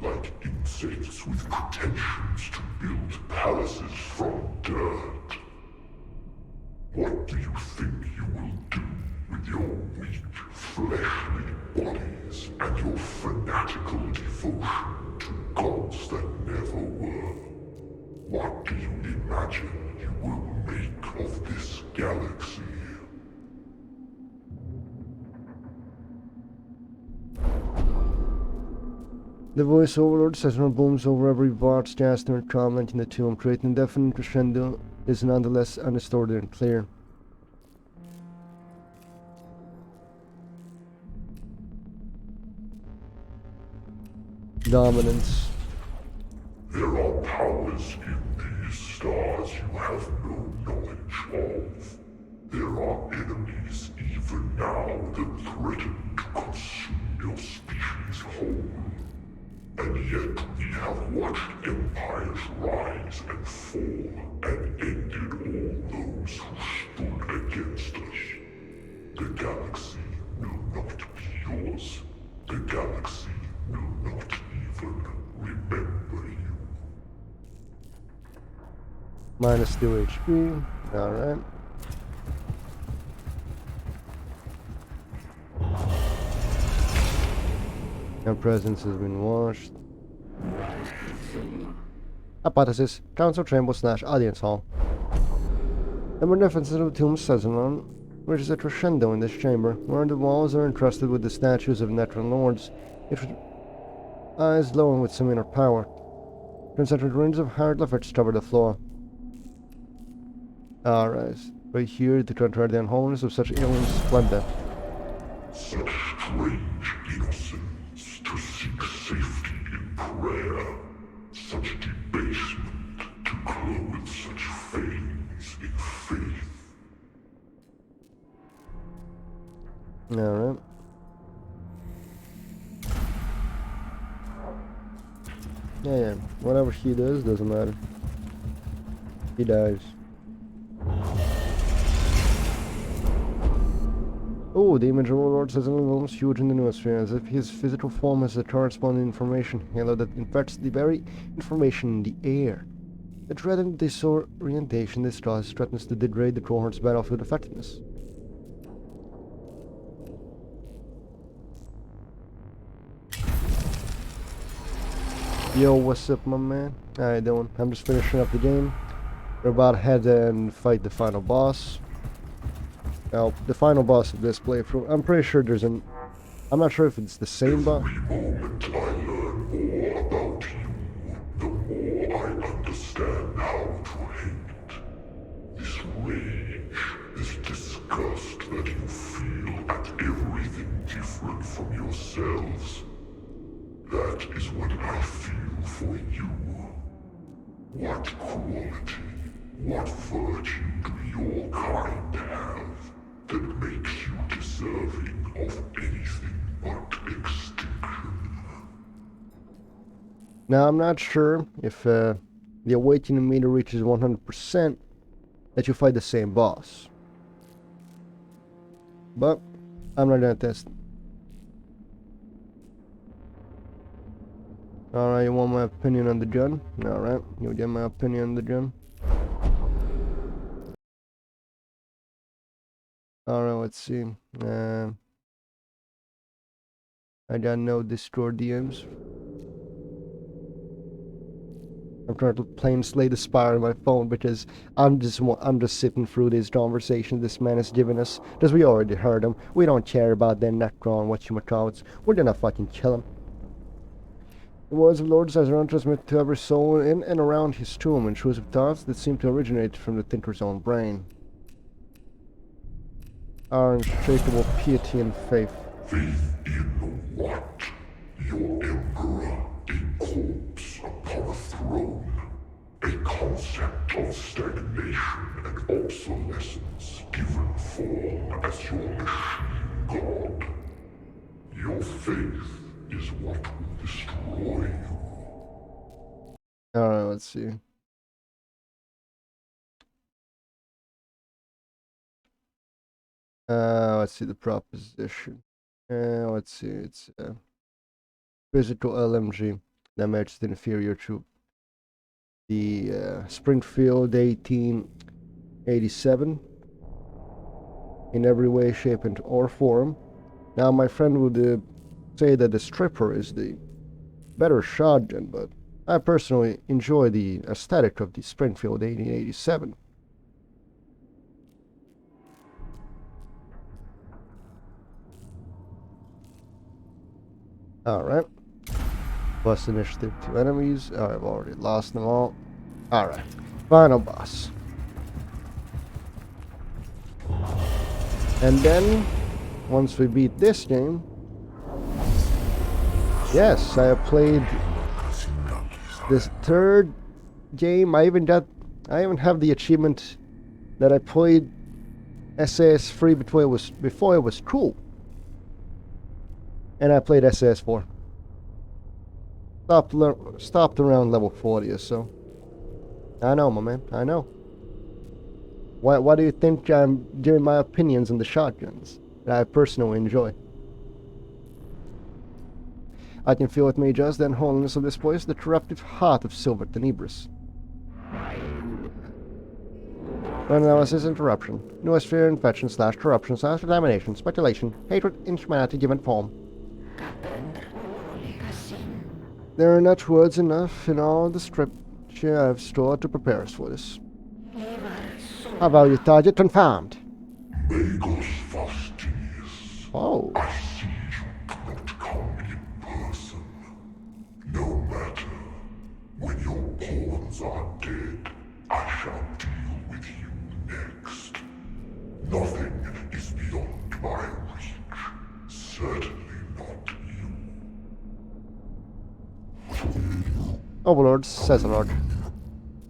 Like insects with pretensions to build palaces from dirt. What do you think you will do with your weak, fleshly bodies and your fanatical devotion to gods that never were? What do you imagine you will make of this galaxy? The voice overlord says and booms over every barge, gesture, and comment in the tomb, creating definite crescendo is nonetheless undistorted and clear. Dominance. There are powers in these stars you have no knowledge of. There are enemies even now that threaten to consume your species whole. And yet we have watched empires rise and fall and ended all those who stood against us. The galaxy will not be yours. The galaxy will not even remember you. Minus 2 HP. Alright. Your presence has been washed. Hypothesis. Council chamber / audience hall. The magnificence of the tomb Cesanon reaches a crescendo in this chamber, where the walls are encrusted with the statues of Netron lords, each with eyes glowing with some inner power. Concentric rings of hieroglyphics cover the floor. Alright, right here to contrast the unholiness of such alien splendor. Such strange innocence to seek safety in prayer. Such debasement to clothe such fanes in faith. Alright. Yeah, whatever she does doesn't matter. He dies. Oh, the image of Overlord says almost huge in the noosphere, as if his physical form has the corresponding information halo that infects the very information in the air. The dread and disorientation this causes threatens to degrade the cohort's battlefield effectiveness. Yo, what's up, my man? How you doing? I'm just finishing up the game. We're about to head and fight the final boss. Now, the final boss of this playthrough, I'm pretty sure there's an... I'm not sure if it's the same boss. Every moment I learn more about you, the more I understand how to hate. This rage, this disgust that you feel at everything different from yourselves. That is what I feel for you. What cruelty, What virtue do your kind have that makes you deserving of anything but extinction? Now, I'm not sure if the awakening meter reaches 100% that you fight the same boss. But I'm not gonna test. Alright, you want my opinion on the gun? Alright, you'll get my opinion on the gun. Alright, let's see. I got no Destroy DMs. I'm trying to plain slay the Spire on my phone because I'm just sitting through this conversation this man has given us. Because we already heard him. We don't care about their Necron, whatchamacallits. We're gonna fucking kill him. The words of Lord Caesar transmit to every soul in and around his tomb intrusive thoughts that seem to originate from the thinker's own brain. Our unshakable piety and faith. Faith in what? Your emperor, a corpse upon a throne. A concept of stagnation and obsolescence given form as your machine god. Your faith is what will destroy you. Alright, let's see. Let's see the proposition. Let's see, it's physical LMG damage is inferior to the Springfield 1887 in every way, shape, and or form. Now, my friend would say that the Stripper is the better shotgun, but I personally enjoy the aesthetic of the Springfield 1887. Alright. Plus initiative 2 enemies. Oh, I've already lost them all. Alright. Final boss. And then, once we beat this game... Yes, I have played this third game. I even have the achievement that I played SAS3 before it was cool. And I played SAS4. Stopped around level 40 or so. I know, my man. I know. Why do you think I'm giving my opinions on the shotguns that I personally enjoy? I can feel it may just the unholiness of this place, the corruptive heart of Silver Tenebris. Analysis interruption. Noosphere infection / corruption / contamination, speculation, hatred, inhumanity given form. There are not words enough in all the scripture I have stored to prepare us for this. How about you, target confirmed? Magos Fastidius. Oh. I see you do not come in person. No matter. When your pawns are dead, I shall deal with you next. Nothing is beyond my reach. Certainly not you. Overlord Caesar.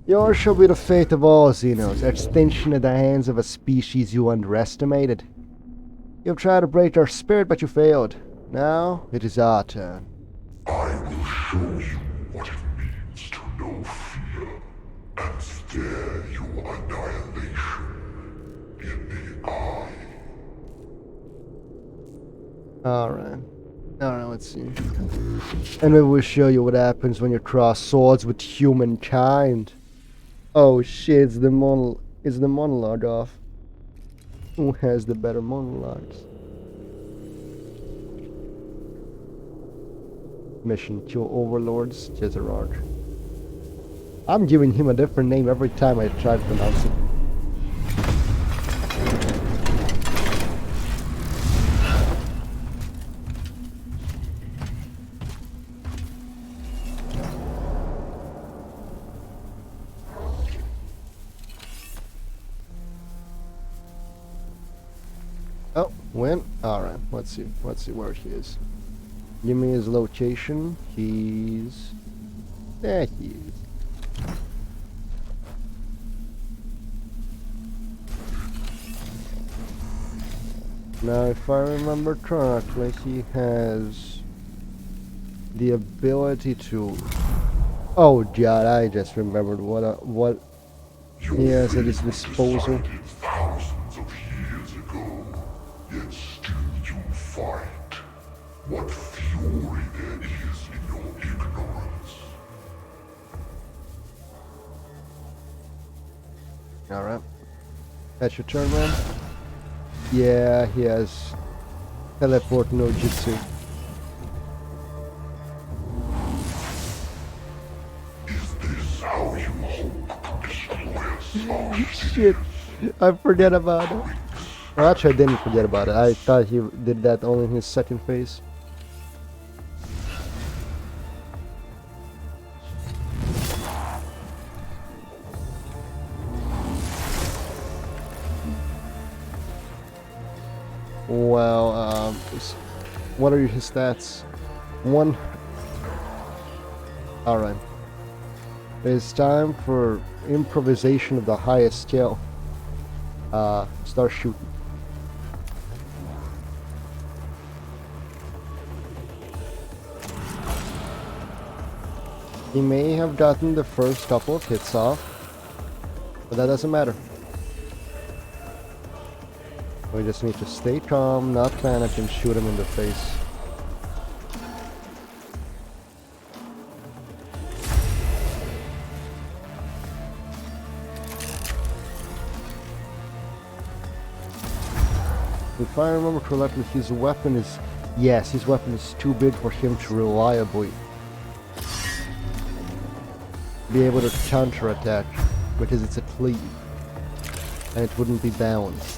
Yours shall be the fate of all Xenos, extinction at the hands of a species you underestimated. You've tried to break our spirit, but you failed. Now, it is our turn. I will show you what it means to know fear, and stare your annihilation in the eye. Alright. Alright, let's see. And maybe we'll show you what happens when you cross swords with humankind. Oh shit, it's the monologue off. Who has the better monologues? Mission kill overlords, Jezerog. I'm giving him a different name every time I try to pronounce it. Oh, when? Alright, let's see where he is. Give me his location. There he is. Now, if I remember correctly, he has the ability to. Oh God! I just remembered what he has at his disposal. Thousands of years ago, yet still you fight. What fury there is in your ignorance. All right, that's your turn, man. Yeah, he has teleport no jutsu. Is this how you hope to destroy us? Shit, I forget about it. Well, actually, I didn't forget about it. I thought he did that only in his second phase. Well, what are his stats? 1. Alright. It's time for improvisation of the highest scale. Start shooting. He may have gotten the first couple of hits off, but that doesn't matter. We just need to stay calm, not panic, and shoot him in the face. If I remember correctly, his weapon is... Yes, his weapon is too big for him to reliably be able to counterattack, because it's a cleave, and it wouldn't be balanced.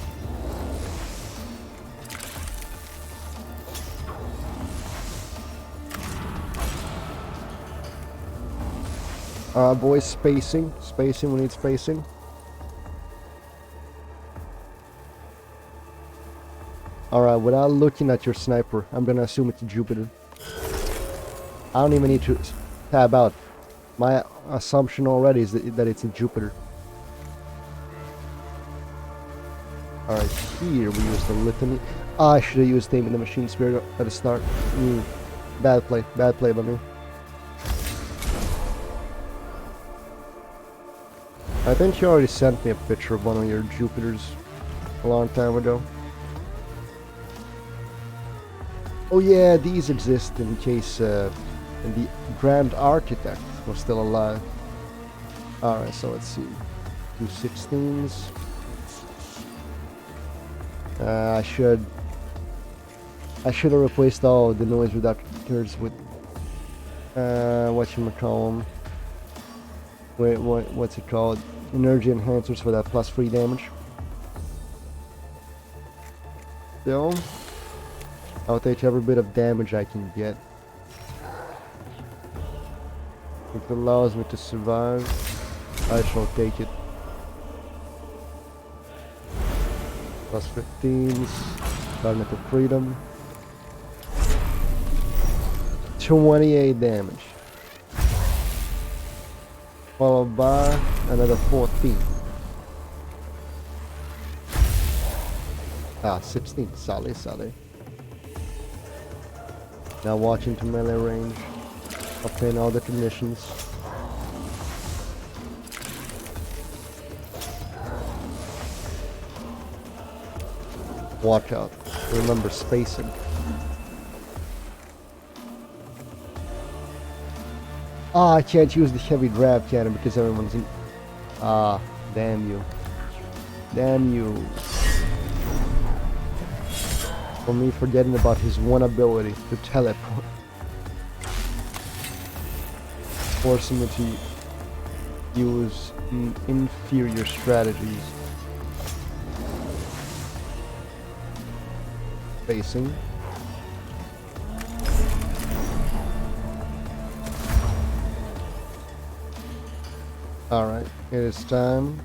Boys, spacing. Spacing, we need spacing. Alright, without looking at your sniper, I'm gonna assume it's Jupiter. I don't even need to tab out. My assumption already is that it's a Jupiter. Alright, here we use the litany. I should have used Aim in the Machine Spirit at the start. Bad play by me. I think you already sent me a picture of one of your Jupiters a long time ago. Oh yeah, these exist in case the Grand Architect was still alive. Alright, so let's see. 216s. I should have replaced all the noise reductors with whatchamacallem. Wait, what's it called? Energy enhancers for that plus 3 damage. Still, I'll take every bit of damage I can get. If it allows me to survive, I shall take it. Plus 15s, Garnet of Freedom. 28 damage. Followed by another 14. 16. Solid. Now watch into melee range. Obtain all the conditions. Watch out. Remember spacing. I can't use the heavy grab cannon because everyone's in... damn you. Damn you. For me forgetting about his one ability to teleport. Forcing me to use inferior strategies. Facing. Alright, it is time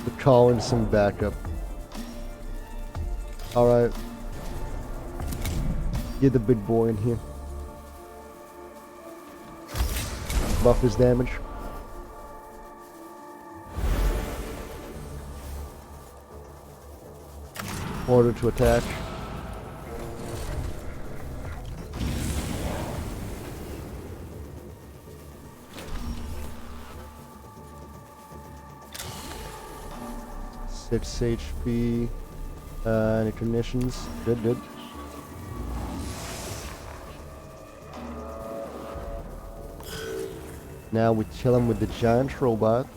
to call in some backup. Alright. Get the big boy in here. Buff his damage. order to attack. Six HP. Any conditions? Good, good. Now we kill him with the giant robot.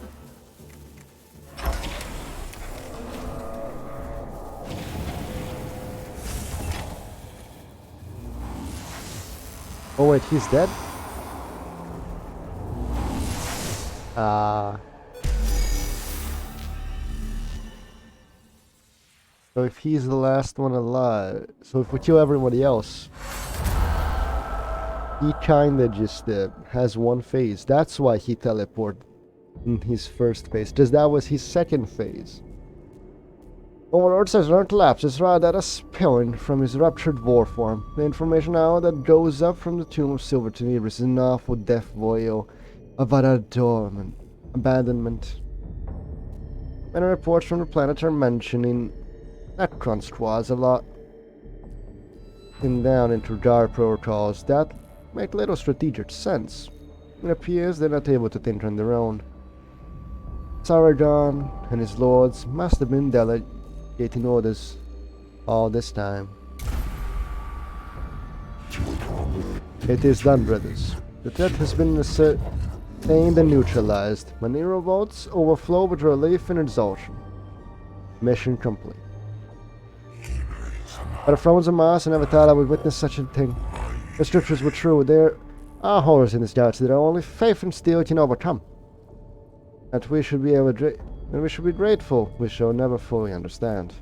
Oh wait, he's dead? So if he's the last one alive, so if we kill everybody else, he kinda just has one phase. That's why he teleported in his first phase, because that was his second phase. Overlord says learn to lapse is rather a spewing from his ruptured war form. The information now that goes up from the tomb of Silver Tenebris is enough for death voil of abandonment. Many reports from the planet are mentioning Necron squads a lot down into dark protocols that make little strategic sense. It appears they're not able to think on their own. Sargon and his lords must have been delegating orders all this time. It is done, brothers. The threat has been sustained and neutralized. Many revolts overflow with relief and exhaustion. Mission complete. By the thrones of Mars, I never thought I would witness such a thing. The scriptures were true. There are horrors in this galaxy that only faith and steel can overcome. That we should be grateful. We shall never fully understand.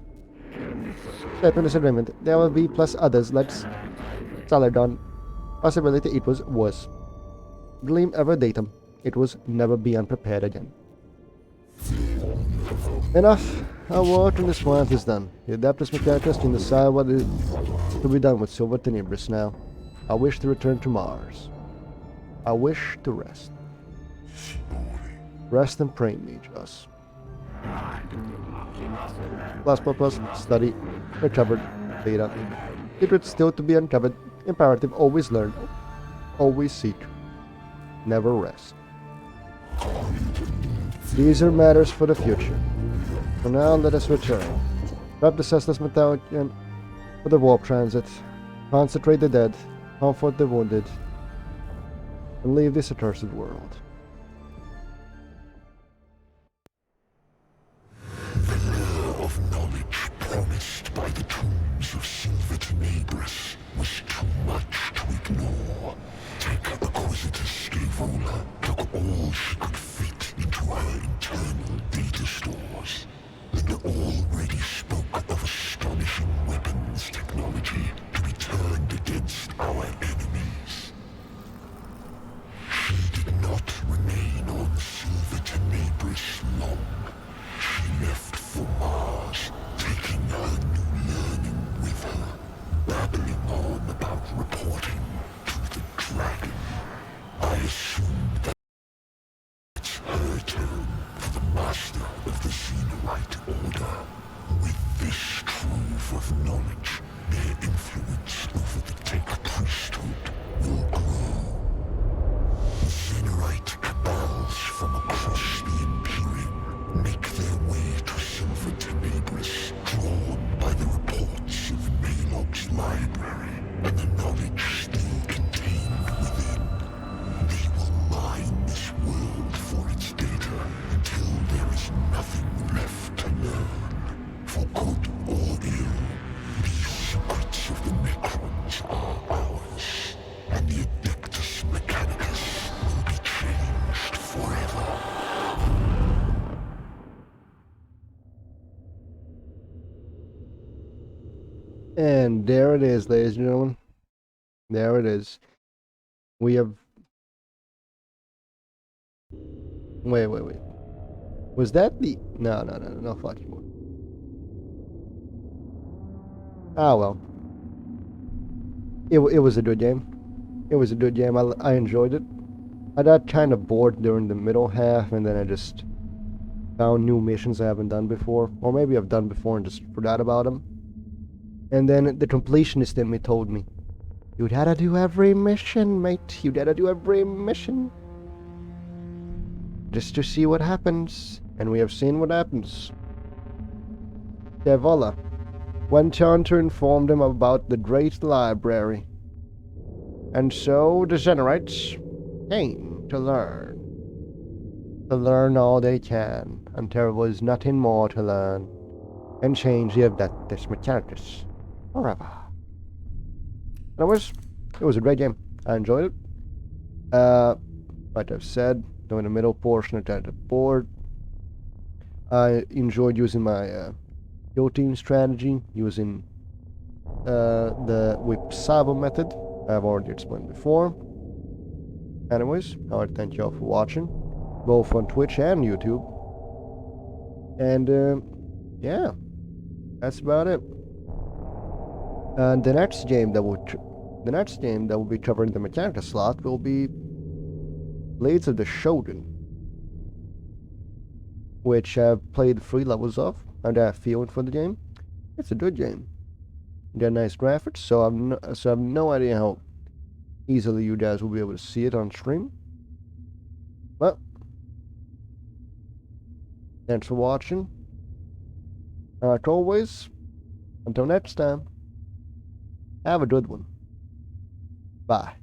Statement disagreement. There will be plus others like Saladon. Possibility it was worse. Gleam ever datum. It was never be unprepared again. Enough. Our work on this planet is done. The Adeptus Mechanicus can decide what is to be done with Silver Tenebris now. I wish to return to Mars. I wish to rest. Rest and pray, Magus. Plus, study, recovered, data. Secrets still to be uncovered. Imperative, always learn. Always seek. Never rest. These are matters for the future. For now, let us return. Grab the Cestus Metallican for the warp transit. Concentrate the dead. Comfort the wounded. And leave this accursed world. The lure of knowledge promised by the tombs of Silver Tenebris was too much to ignore. Acquisitus Scaevola took all she could fit into her internal data stores, and already spoke of astonishing weapons technology to be turned against our enemies. She did not remain on Silver Tenebris long. She left for Mars, taking her new learning with her, babbling on about reporting to the dragon. I assumed that it's her turn for the master of the Xenorite Order. With this trove of knowledge, their influence over the Tech priesthood will grow. Xenorite cabals from across the Imperium make their way to Silver Tenebris, drawn by the reports of Malog's library and the knowledge still contained within. They will mine this world for its data until there is nothing left to learn. For good or ill, these secrets of the Necrons are ours, and the Adeptus Mechanicus will be changed forever. And there it is, ladies and gentlemen. There it is. We have... Wait. Was that the... No fucking more. Ah, well. It was a good game. It was a good game. I enjoyed it. I got kind of bored during the middle half, and then I just found new missions I haven't done before. Or maybe I've done before and just forgot about them. And then the completionist in me told me, you gotta do every mission, mate. You gotta do every mission. Just to see what happens. And we have seen what happens. Devola went on to inform them about the great library. And so the Xenorites came to learn. To learn all they can, and there was nothing more to learn. And change the this Mechanicus forever. And it was a great game. I enjoyed it. Like I've said, doing the middle portion of the board. I enjoyed using my kill team strategy, using the whip salvo method. I've already explained before. Anyways, I want to thank you all for watching, both on Twitch and YouTube. And yeah, that's about it. And the next game that will be covering the Mechanicus slot will be Blades of the Shogun, which I've played 3 levels of, and I have feeling for the game. It's a good game. Got nice graphics, so I have no idea how easily you guys will be able to see it on stream. But thanks for watching. Like always, until next time, have a good one. Bye.